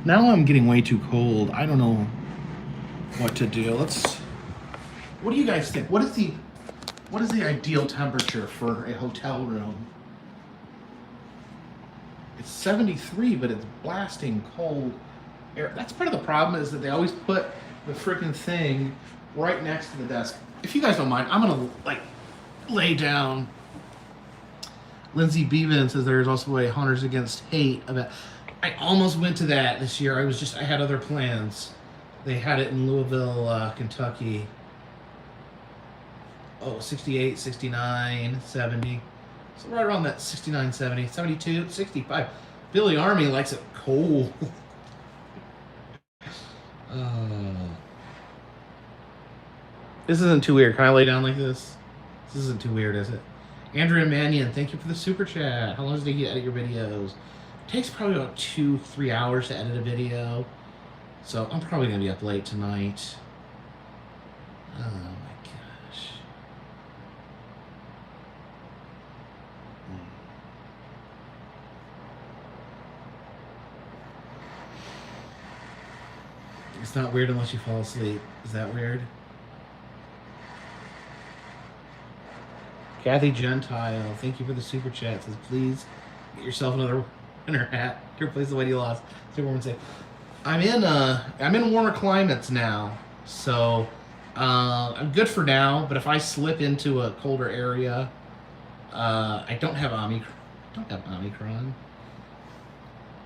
Now I'm getting way too cold. I don't know what to do. What do you guys think? What is the ideal temperature for a hotel room? It's 73, but it's blasting cold air. That's part of the problem, is that they always put the freaking thing right next to the desk. If you guys don't mind, I'm gonna lay down. Lindsay Bevan says there's also a Hunters Against Hate event. I almost went to that this year. I had other plans. They had it in Louisville, Kentucky. Oh, 68, 69, 70. So right around that 69, 70, 72, 65. Billy Army likes it cold. This isn't too weird. Can I lay down like this? This isn't too weird, is it? Andrea Mannion, thank you for the super chat. How long does it take you to edit your videos? It takes probably about 2-3 hours to edit a video. So I'm probably going to be up late tonight. Oh my gosh. It's not weird unless you fall asleep. Is that weird? Kathy Gentile, thank you for the super chat. Says, please get yourself another winter hat to replace the one you lost. Superwoman say, I'm in warmer climates now, so I'm good for now. But if I slip into a colder area, I don't have Omicron.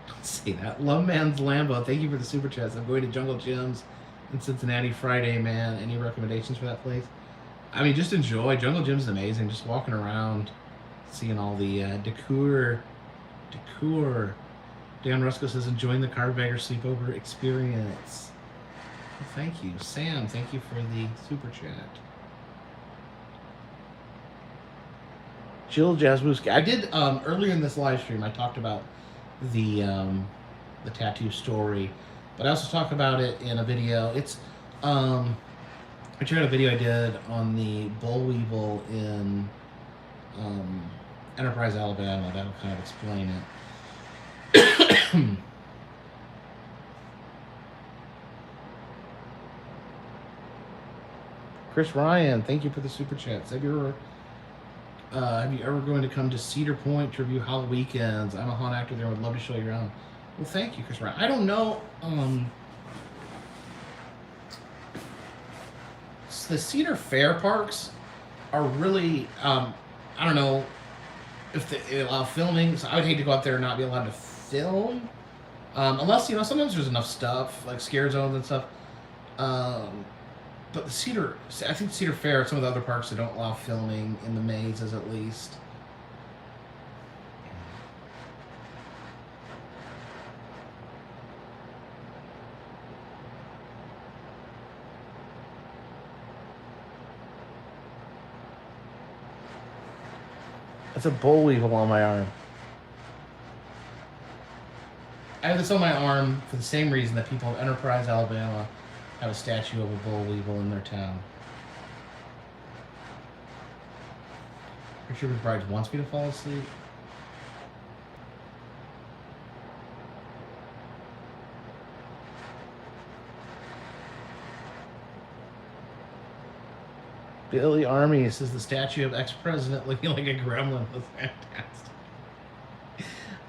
Don't say that. Love Man's Lambo, thank you for the super chats. I'm going to Jungle Gyms in Cincinnati Friday, man. Any recommendations for that place? I mean, just enjoy. Jungle Gym's is amazing. Just walking around, seeing all the decor. Dan Rusko says, enjoying the Carpetbagger sleepover experience. Well, thank you. Sam, thank you for the super chat. Jill Jaswuski. I did, earlier in this live stream, I talked about the tattoo story, but I also talked about it in a video. It's, I shared a video I did on the boll weevil in Enterprise, Alabama. That'll kind of explain it. Chris Ryan, thank you for the super chats. Have you ever going to come to Cedar Point to review Hall Weekends? I'm a haunt actor there. Would love to show you around. Well, thank you, Chris Ryan. I don't know. The Cedar Fair parks are really, I don't know if they allow filming, so I would hate to go out there and not be allowed to film, unless, sometimes there's enough stuff, like scare zones and stuff, but I think Cedar Fair, some of the other parks that don't allow filming in the mazes at least. That's a boll weevil on my arm. I have this on my arm for the same reason that people of Enterprise, Alabama have a statue of a boll weevil in their town. Richard McBride wants me to fall asleep. Billy Army says the statue of ex-president looking like a gremlin was fantastic.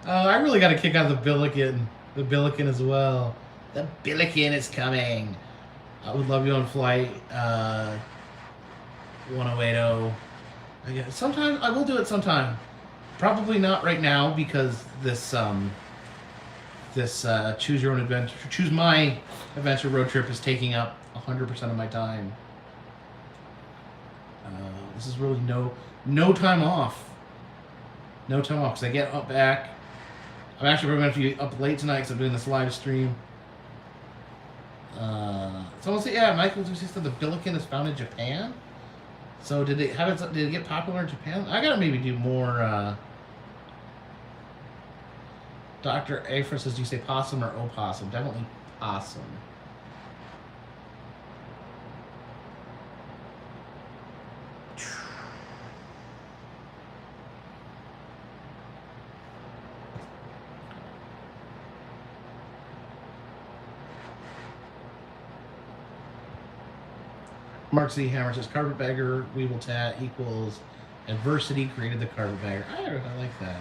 I really got a kick out of the Billiken. The Billiken as well. The Billiken is coming. I would love you on flight 1080. Again, sometime I will do it sometime. Probably not right now because this choose your own adventure, choose my adventure road trip is taking up 100% of my time. This is really no time off. No time off because I get up back. I'm actually going to be up late tonight because I'm doing this live stream. Someone said, yeah, Michael said the Billiken is found in Japan. So did it get popular in Japan? I gotta maybe do more. Dr. Afra says, do you say possum or opossum? Definitely possum. Mark Z. Hammer says, Carpetbagger, Weeble Tat equals adversity created the Carpetbagger. I like that.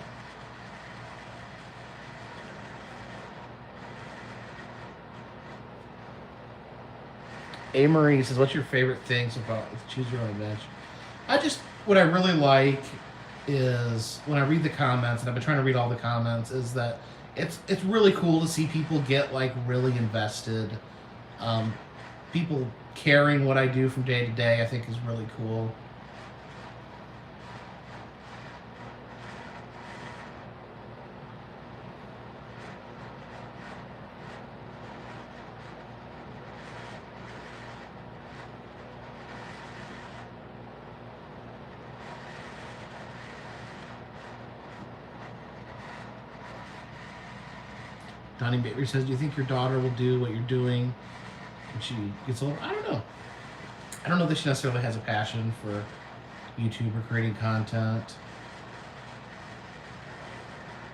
A. Marie says, what's your favorite things about Choose Your Own Adventure? What I really like is when I read the comments, and I've been trying to read all the comments, is that it's really cool to see people get like really invested. People caring what I do from day to day, I think is really cool. Donnie Baker says, do you think your daughter will do what you're doing when she gets older? I don't know. I don't know that she necessarily has a passion for YouTube or creating content.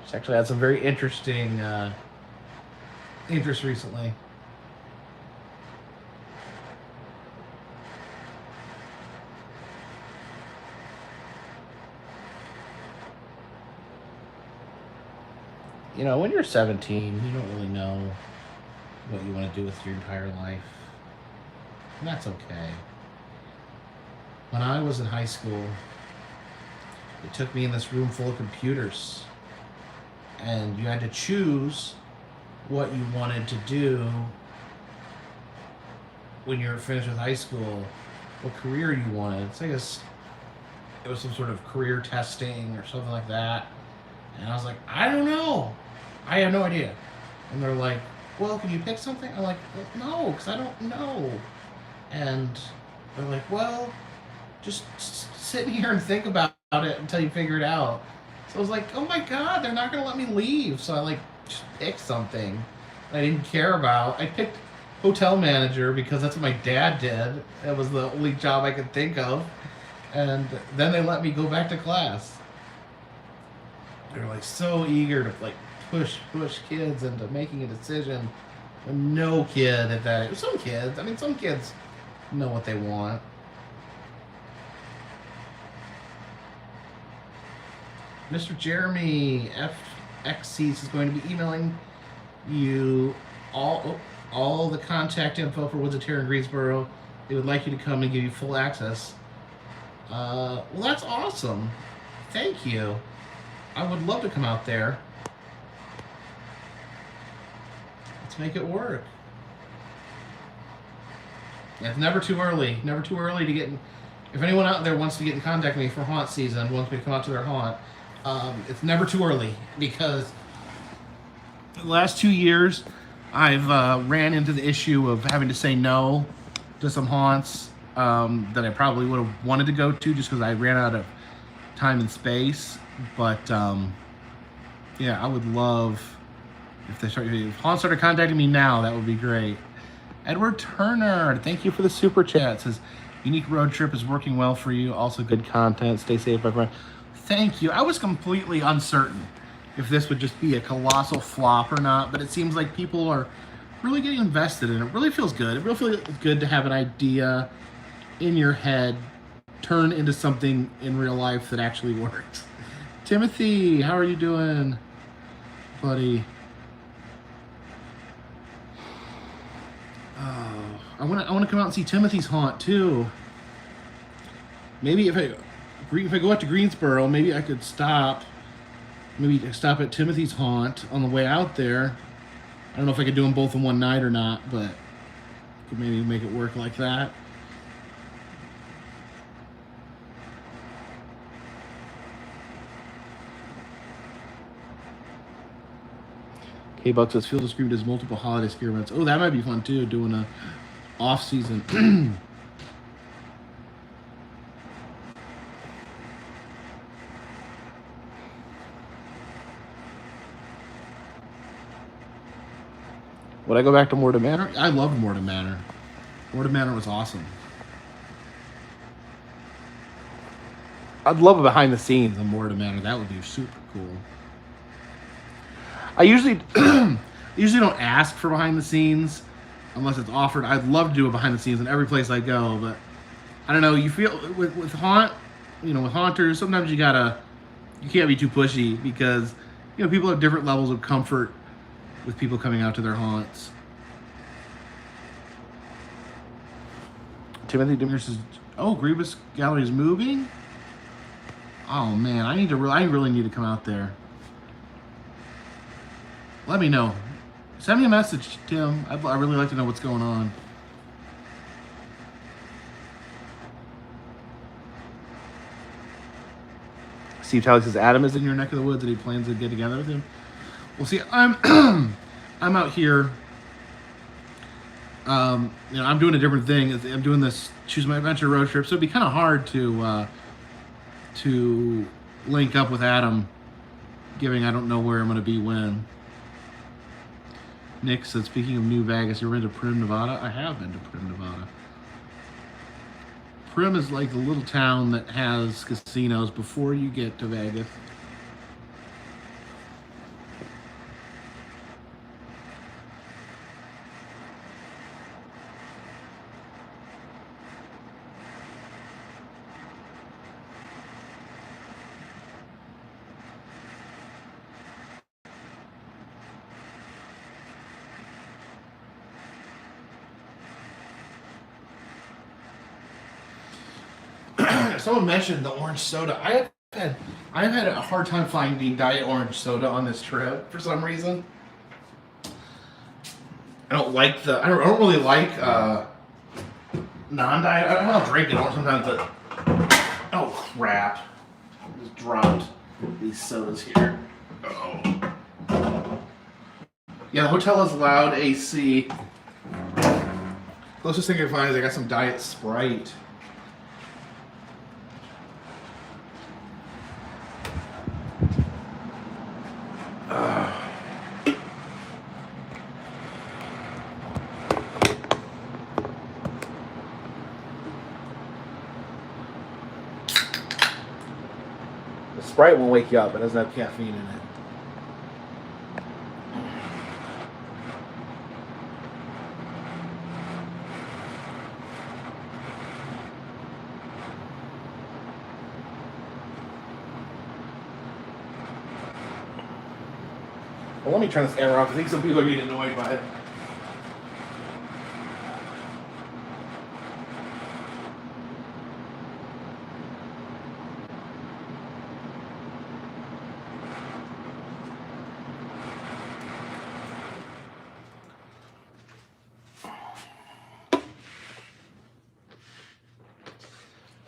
She's actually had some very interesting interests recently. You know, when you're 17, you don't really know what you want to do with your entire life. And that's okay. When I was in high school, it took me in this room full of computers. And you had to choose what you wanted to do when you were finished with high school, what career you wanted. So I guess it was some sort of career testing or something like that. And I was like, I don't know. I have no idea. And they're like, well, can you pick something? I'm like, well, no, because I don't know. And they're like, well, just sit here and think about it until you figure it out. So I was like, oh my God, they're not going to let me leave. So I like just picked something I didn't care about. I picked hotel manager because that's what my dad did. That was the only job I could think of. And then they let me go back to class. They're like so eager to like push kids into making a decision. And no kid at that age. Some kids know what they want. Mr. Jeremy FXC is going to be emailing you all the contact info for Woods of Terror in Greensboro. They would like you to come and give you full access. Well, that's awesome. Thank you. I would love to come out there. Let's make it work. Yeah, it's never too early. Never too early to get in. If anyone out there wants to get in contact with me for haunt season, wants me to come out to their haunt, it's never too early because the last 2 years I've ran into the issue of having to say no to some haunts that I probably would have wanted to go to just because I ran out of time and space. But yeah, I would love if haunts started contacting me now. That would be great. Edward Turner, thank you for the super chat. Says unique road trip is working well for you. Also good content. Stay safe, everyone. Thank you. I was completely uncertain if this would just be a colossal flop or not, but it seems like people are really getting invested in it. It really feels good. It really feels good to have an idea in your head turn into something in real life that actually works. Timothy, how are you doing, buddy? Oh, I want to come out and see Timothy's haunt too. Maybe if I go out to Greensboro, maybe I could stop. Maybe stop at Timothy's haunt on the way out there. I don't know if I could do them both in one night or not, but could maybe make it work like that. K-Buck says Field of Scream does multiple holiday experiments. Oh, that might be fun too, doing a off-season. Would I go back to Morton Manor? I loved Morton Manor. Morton Manor was awesome. I'd love a behind the scenes on Morton Manor. That would be super cool. I usually don't ask for behind the scenes unless it's offered. I'd love to do a behind the scenes in every place I go, but I don't know. You feel with with haunters, sometimes you can't be too pushy because people have different levels of comfort with people coming out to their haunts. Timothy Demir says, "Oh, Grievous Gallery is moving. Oh man, I really need to come out there. Let me know. Send me a message, Tim. I really like to know what's going on." Steve Talley says Adam is in your neck of the woods and he plans to get together with him. Well, see, I'm I'm out here. I'm doing a different thing. I'm doing this Choose My Adventure road trip, so it'd be kind of hard to link up with Adam, given I don't know where I'm going to be when. Nick said, speaking of New Vegas, you ever been to Primm, Nevada? I have been to Primm, Nevada. Primm is like the little town that has casinos before you get to Vegas. Someone mentioned the orange soda. I've had a hard time finding diet orange soda on this trip for some reason. I don't really like non-diet. I'll drink it sometimes, but oh crap! I just dropped these sodas here. Oh. Yeah, the hotel has loud AC. Closest thing I can find is I got some diet Sprite. The Sprite won't wake you up. It doesn't have caffeine in it. Well, let me turn this air off. I think some people are getting annoyed by it.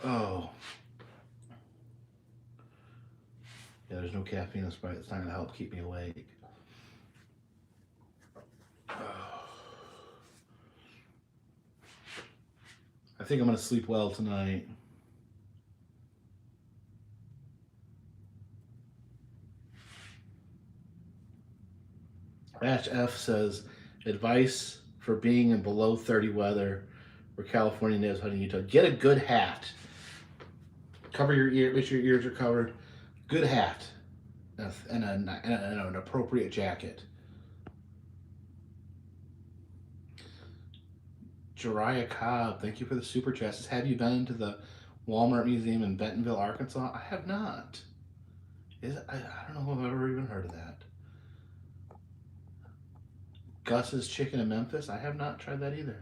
Oh. Yeah, there's no caffeine in Sprite. It's not going to help keep me awake. I think I'm going to sleep well tonight. Ash F says, advice for being in below 30 weather where California natives hunting Utah. Get a good hat. Cover your ear, make sure your ears are covered. Good hat. And an appropriate jacket. Jariah Cobb, thank you for the super chats. Have you been to the Walmart Museum in Bentonville, Arkansas. I have not. I don't know if I've ever even heard of that. Gus's Chicken in Memphis. I have not tried that either.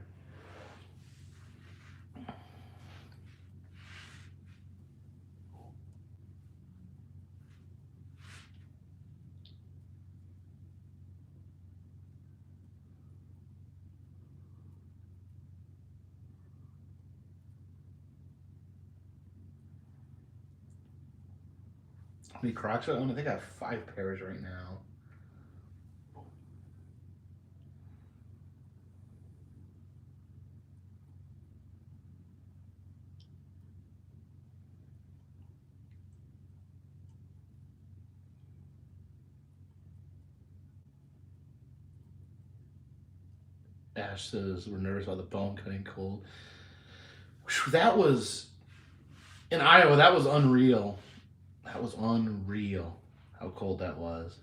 How many Crocs do I own? I think I have 5 pairs right now. Ash says we're nervous about the bone cutting cold. That was in Iowa. That was unreal. That was unreal. How cold that was.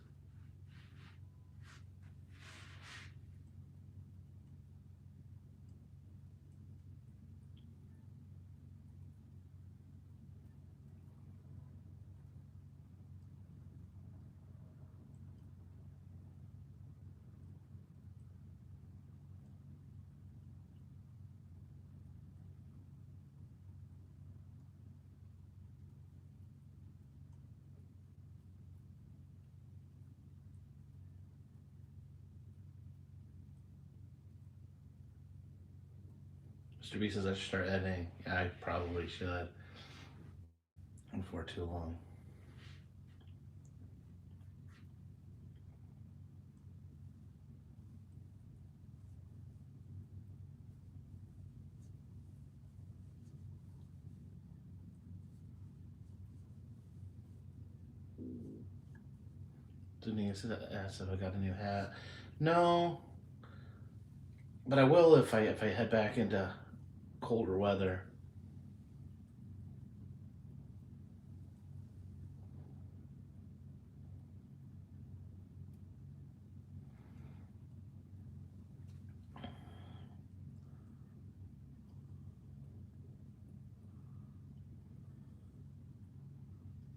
Mr. B says I should start editing. Yeah, I probably should. Before too long. Denise asked if I got a new hat. No, but I will if I head back into colder weather.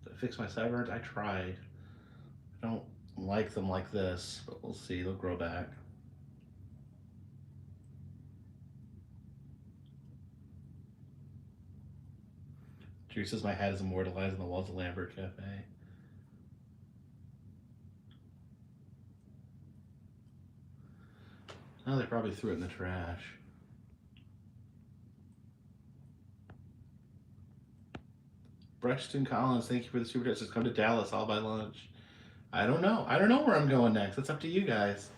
Did I fix my sideburns? I tried. I don't like them like this, but we'll see. They'll grow back. Drew says my hat is immortalized on the walls of Lambert Cafe. Oh, they probably threw it in the trash. Brexton Collins, thank you for the super chat. Says come to Dallas. I'll buy lunch. I don't know. I don't know where I'm going next. It's up to you guys.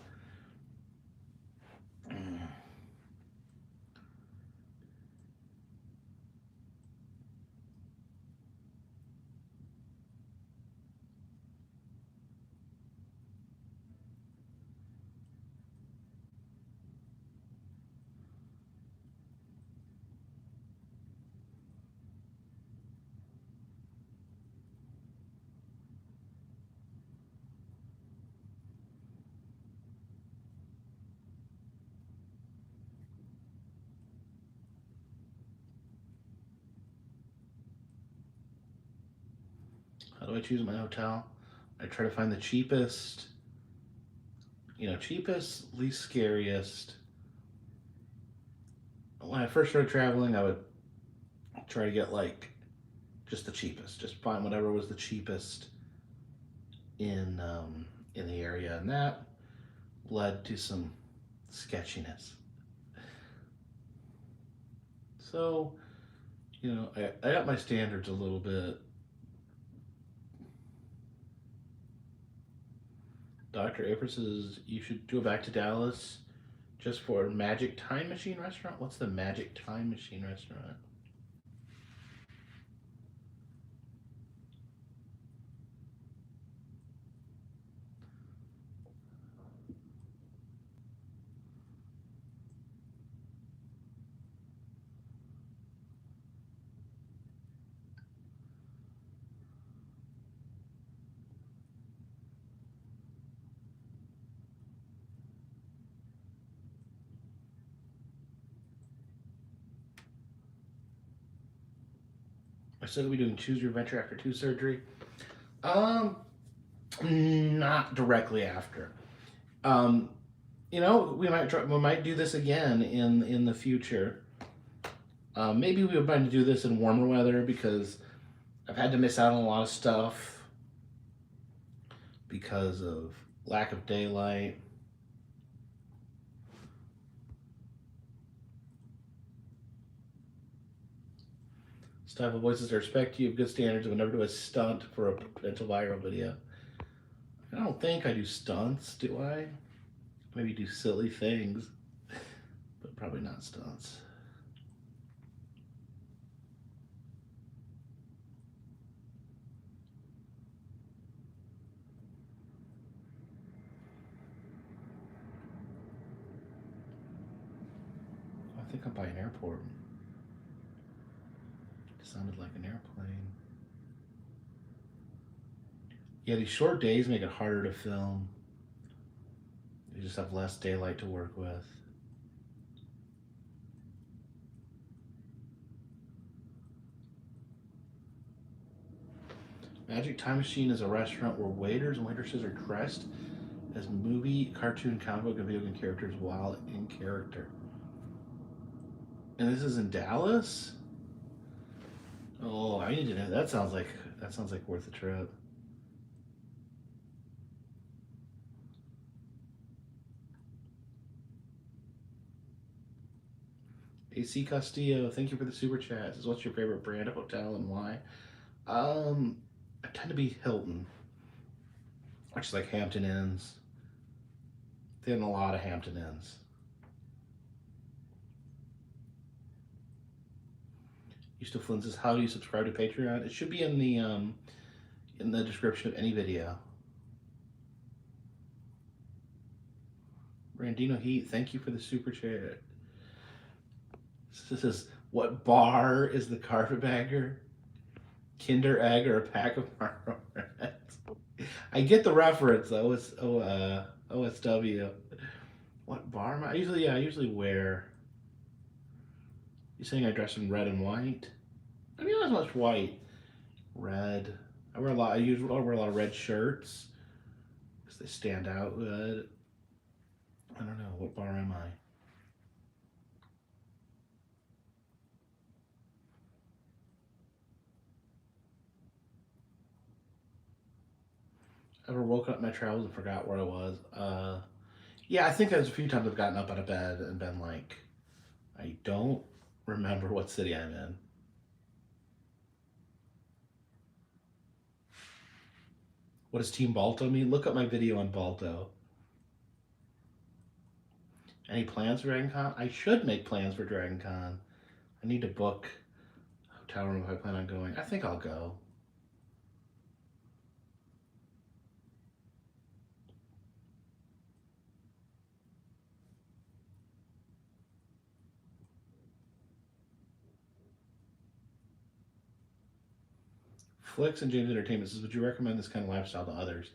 How do I choose my hotel? I try to find the cheapest, cheapest, least scariest. When I first started traveling, I would try to get like just the cheapest, just find whatever was the cheapest in the area, and that led to some sketchiness. So, I got my standards a little bit. Dr. April says you should go back to Dallas just for Magic Time Machine restaurant. What's the Magic Time Machine restaurant? I still gonna be doing Choose Your Adventure after 2 surgery. Um, Not directly after. Um, we might do this again in the future. Maybe we would plan to do this in warmer weather because I've had to miss out on a lot of stuff because of lack of daylight. Style of voices to respect you, have good standards, and would never do a stunt for a potential viral video. I don't think I do stunts, do I? Maybe do silly things, but probably not stunts. I think I'm by an airport. It sounded like an airplane. Yeah, these short days make it harder to film. You just have less daylight to work with. Magic Time Machine is a restaurant where waiters and waitresses are dressed as movie, cartoon, comic book, and video game characters while in character. And this is in Dallas? Oh, I need to know. That sounds like worth a trip. AC Castillo, thank you for the super chat. Says, what's your favorite brand of hotel and why? I tend to be Hilton. I just like Hampton Inns. They have a lot of Hampton Inns. Used to Flynn says, how do you subscribe to Patreon? It should be in the description of any video. Randino Heat, thank you for the super chat. This is, what bar is the Carpetbagger? Kinder Egg or a pack of Marlboro Reds? I get the reference. OSW. What bar am I? I usually wear. You saying I dress in red and white? I mean, not as much white. Red. I wear a lot. I wear a lot of red shirts because they stand out good. I don't know. What bar am I? Ever woke up in my travels and forgot where I was? Yeah, I think there's a few times I've gotten up out of bed and been like, I don't remember what city I'm in. What does Team Balto mean? Look up my video on Balto. Any plans for Dragon Con? I should make plans for Dragon Con. I need to book a hotel room if I plan on going. I think I'll go. Flicks and James Entertainment says, would you recommend this kind of lifestyle to others?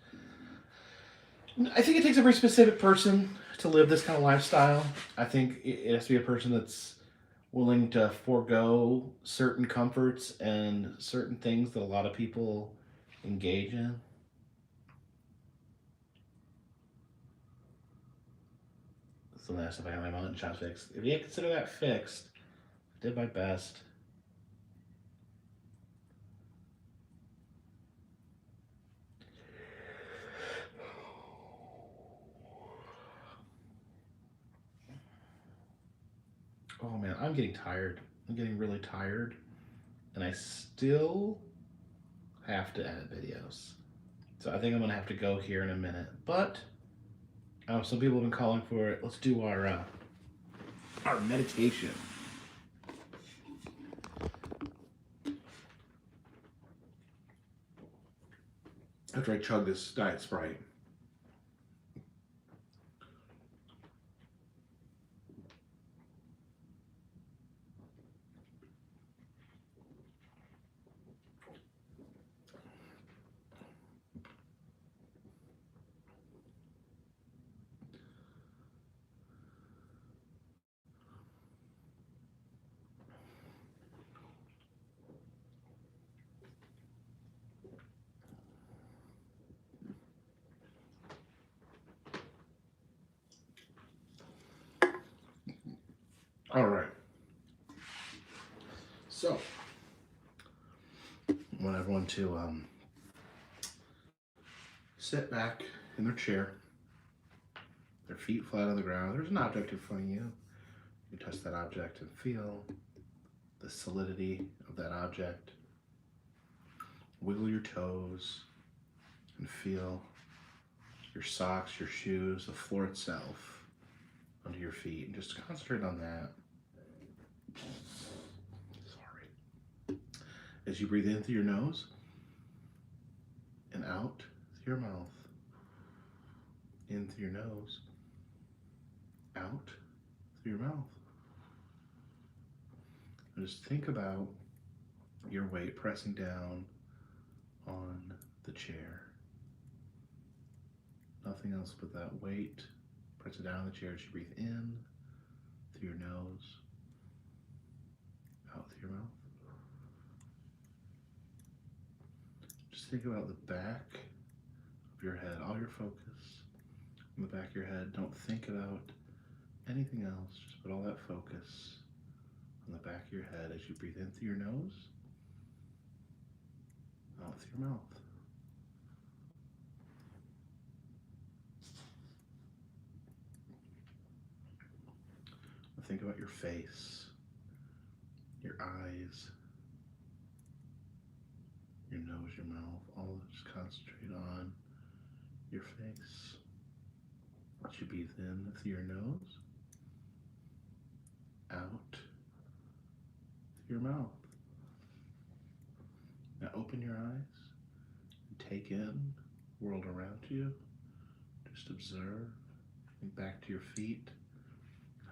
I think it takes a very specific person to live this kind of lifestyle. I think it has to be a person that's willing to forego certain comforts and certain things that a lot of people engage in. Someone asked if I got my mountain shot fixed. If you consider that fixed, I did my best. Oh man, I'm getting tired. I'm getting really tired. And I still have to edit videos. So I think I'm gonna have to go here in a minute. But some people have been calling for it. Let's do our meditation. After I chug this Diet Sprite. So, I want everyone to sit back in their chair, their feet flat on the ground. There's an object in front of you. You touch that object and feel the solidity of that object. Wiggle your toes and feel your socks, your shoes, the floor itself under your feet. And just concentrate on that. Sorry. As you breathe in through your nose and out through your mouth. In through your nose, out through your mouth. And just think about your weight pressing down on the chair. Nothing else but that weight. Press it down on the chair as you breathe in through your nose, out through your mouth. Just think about the back of your head, all your focus on the back of your head. Don't think about anything else. Just put all that focus on the back of your head as you breathe in through your nose, out through your mouth. Think about your face, your eyes, your nose, your mouth, all of it. Just concentrate on your face. As you breathe in through your nose, out through your mouth. Now open your eyes and take in the world around you. Just observe. Think back to your feet,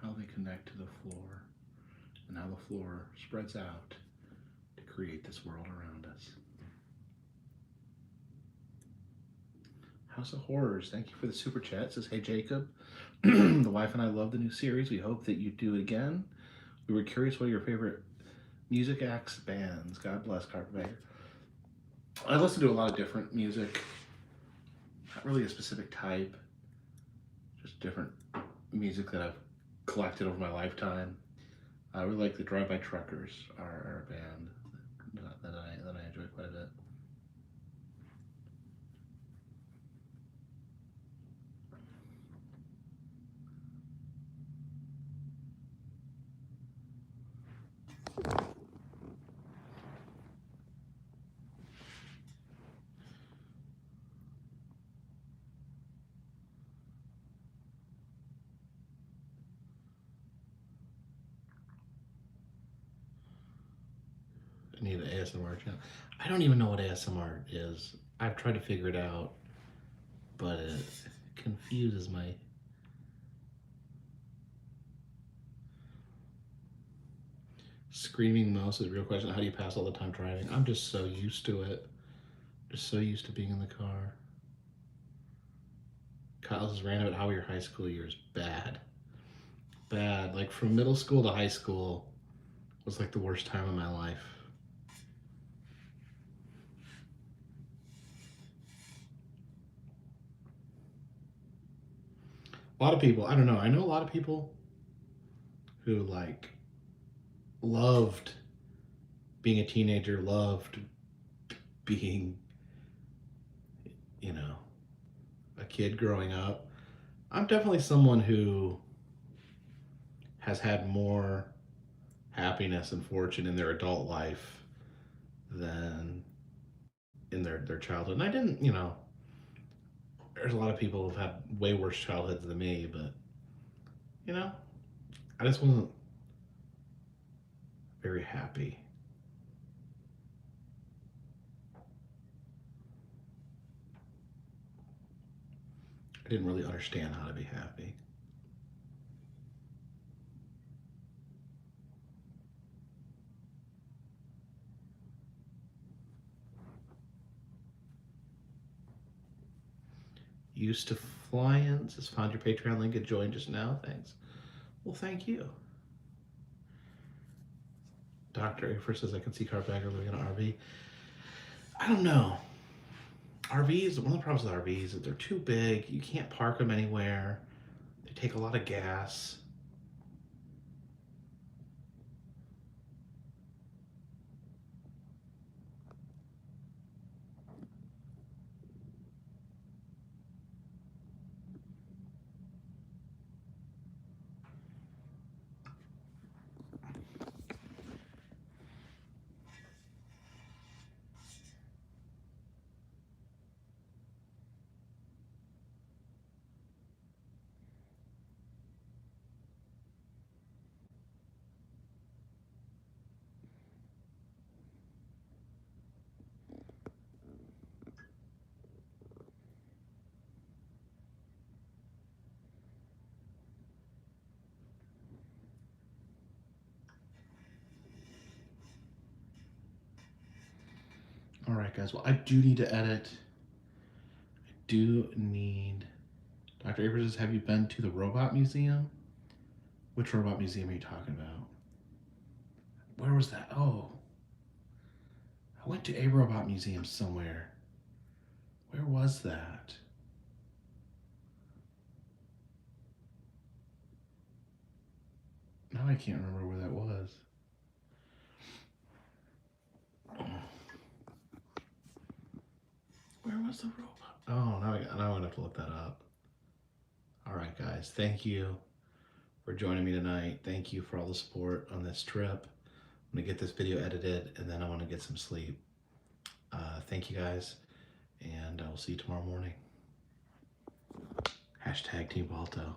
how they connect to the floor, and how the floor spreads out to create this world around us. House of Horrors, thank you for the super chat. It says, hey Jacob, the wife and I love the new series. We hope that you do it again. We were curious what are your favorite music acts, bands. God bless Carpetbagger. I listen to a lot of different music, not really a specific type, just different music that I've collected over my lifetime. I really like the Drive-By Truckers, are a band that I enjoy quite a bit. I need an ASMR channel. I don't even know what ASMR is. I've tried to figure it out, but it confuses my... Screaming mouse is a real question. How do you pass all the time driving? I'm just so used to it. Just so used to being in the car. Kyle says, random about how your high school years. Bad. Bad. Like from middle school to high school was like the worst time of my life. A lot of people, I don't know, I know a lot of people who like loved being a teenager, loved being, you know, a kid growing up. I'm definitely someone who has had more happiness and fortune in their adult life than in their childhood. And I didn't, you know, there's a lot of people who've had way worse childhoods than me, but, you know, I just wasn't very happy. I didn't really understand how to be happy. Used to fly in. Just found your Patreon link and joined just now. Thanks. Well, thank you. Dr. A first says, I can see Carpetbagger living in an RV. I don't know. RVs, one of the problems with RVs is that they're too big. You can't park them anywhere. They take a lot of gas. All right, guys. Well, I do need to edit. I do need... Dr. Abrams, have you been to the Robot Museum? Which Robot Museum are you talking about? Where was that? Oh. I went to a Robot Museum somewhere. Where was that? Now I can't remember where that was. Where was the robot? Oh, now I'm gonna have to look that up. All right, guys. Thank you for joining me tonight. Thank you for all the support on this trip. I'm gonna get this video edited and then I want to get some sleep. Thank you guys, and I will see you tomorrow morning. #Team Balto.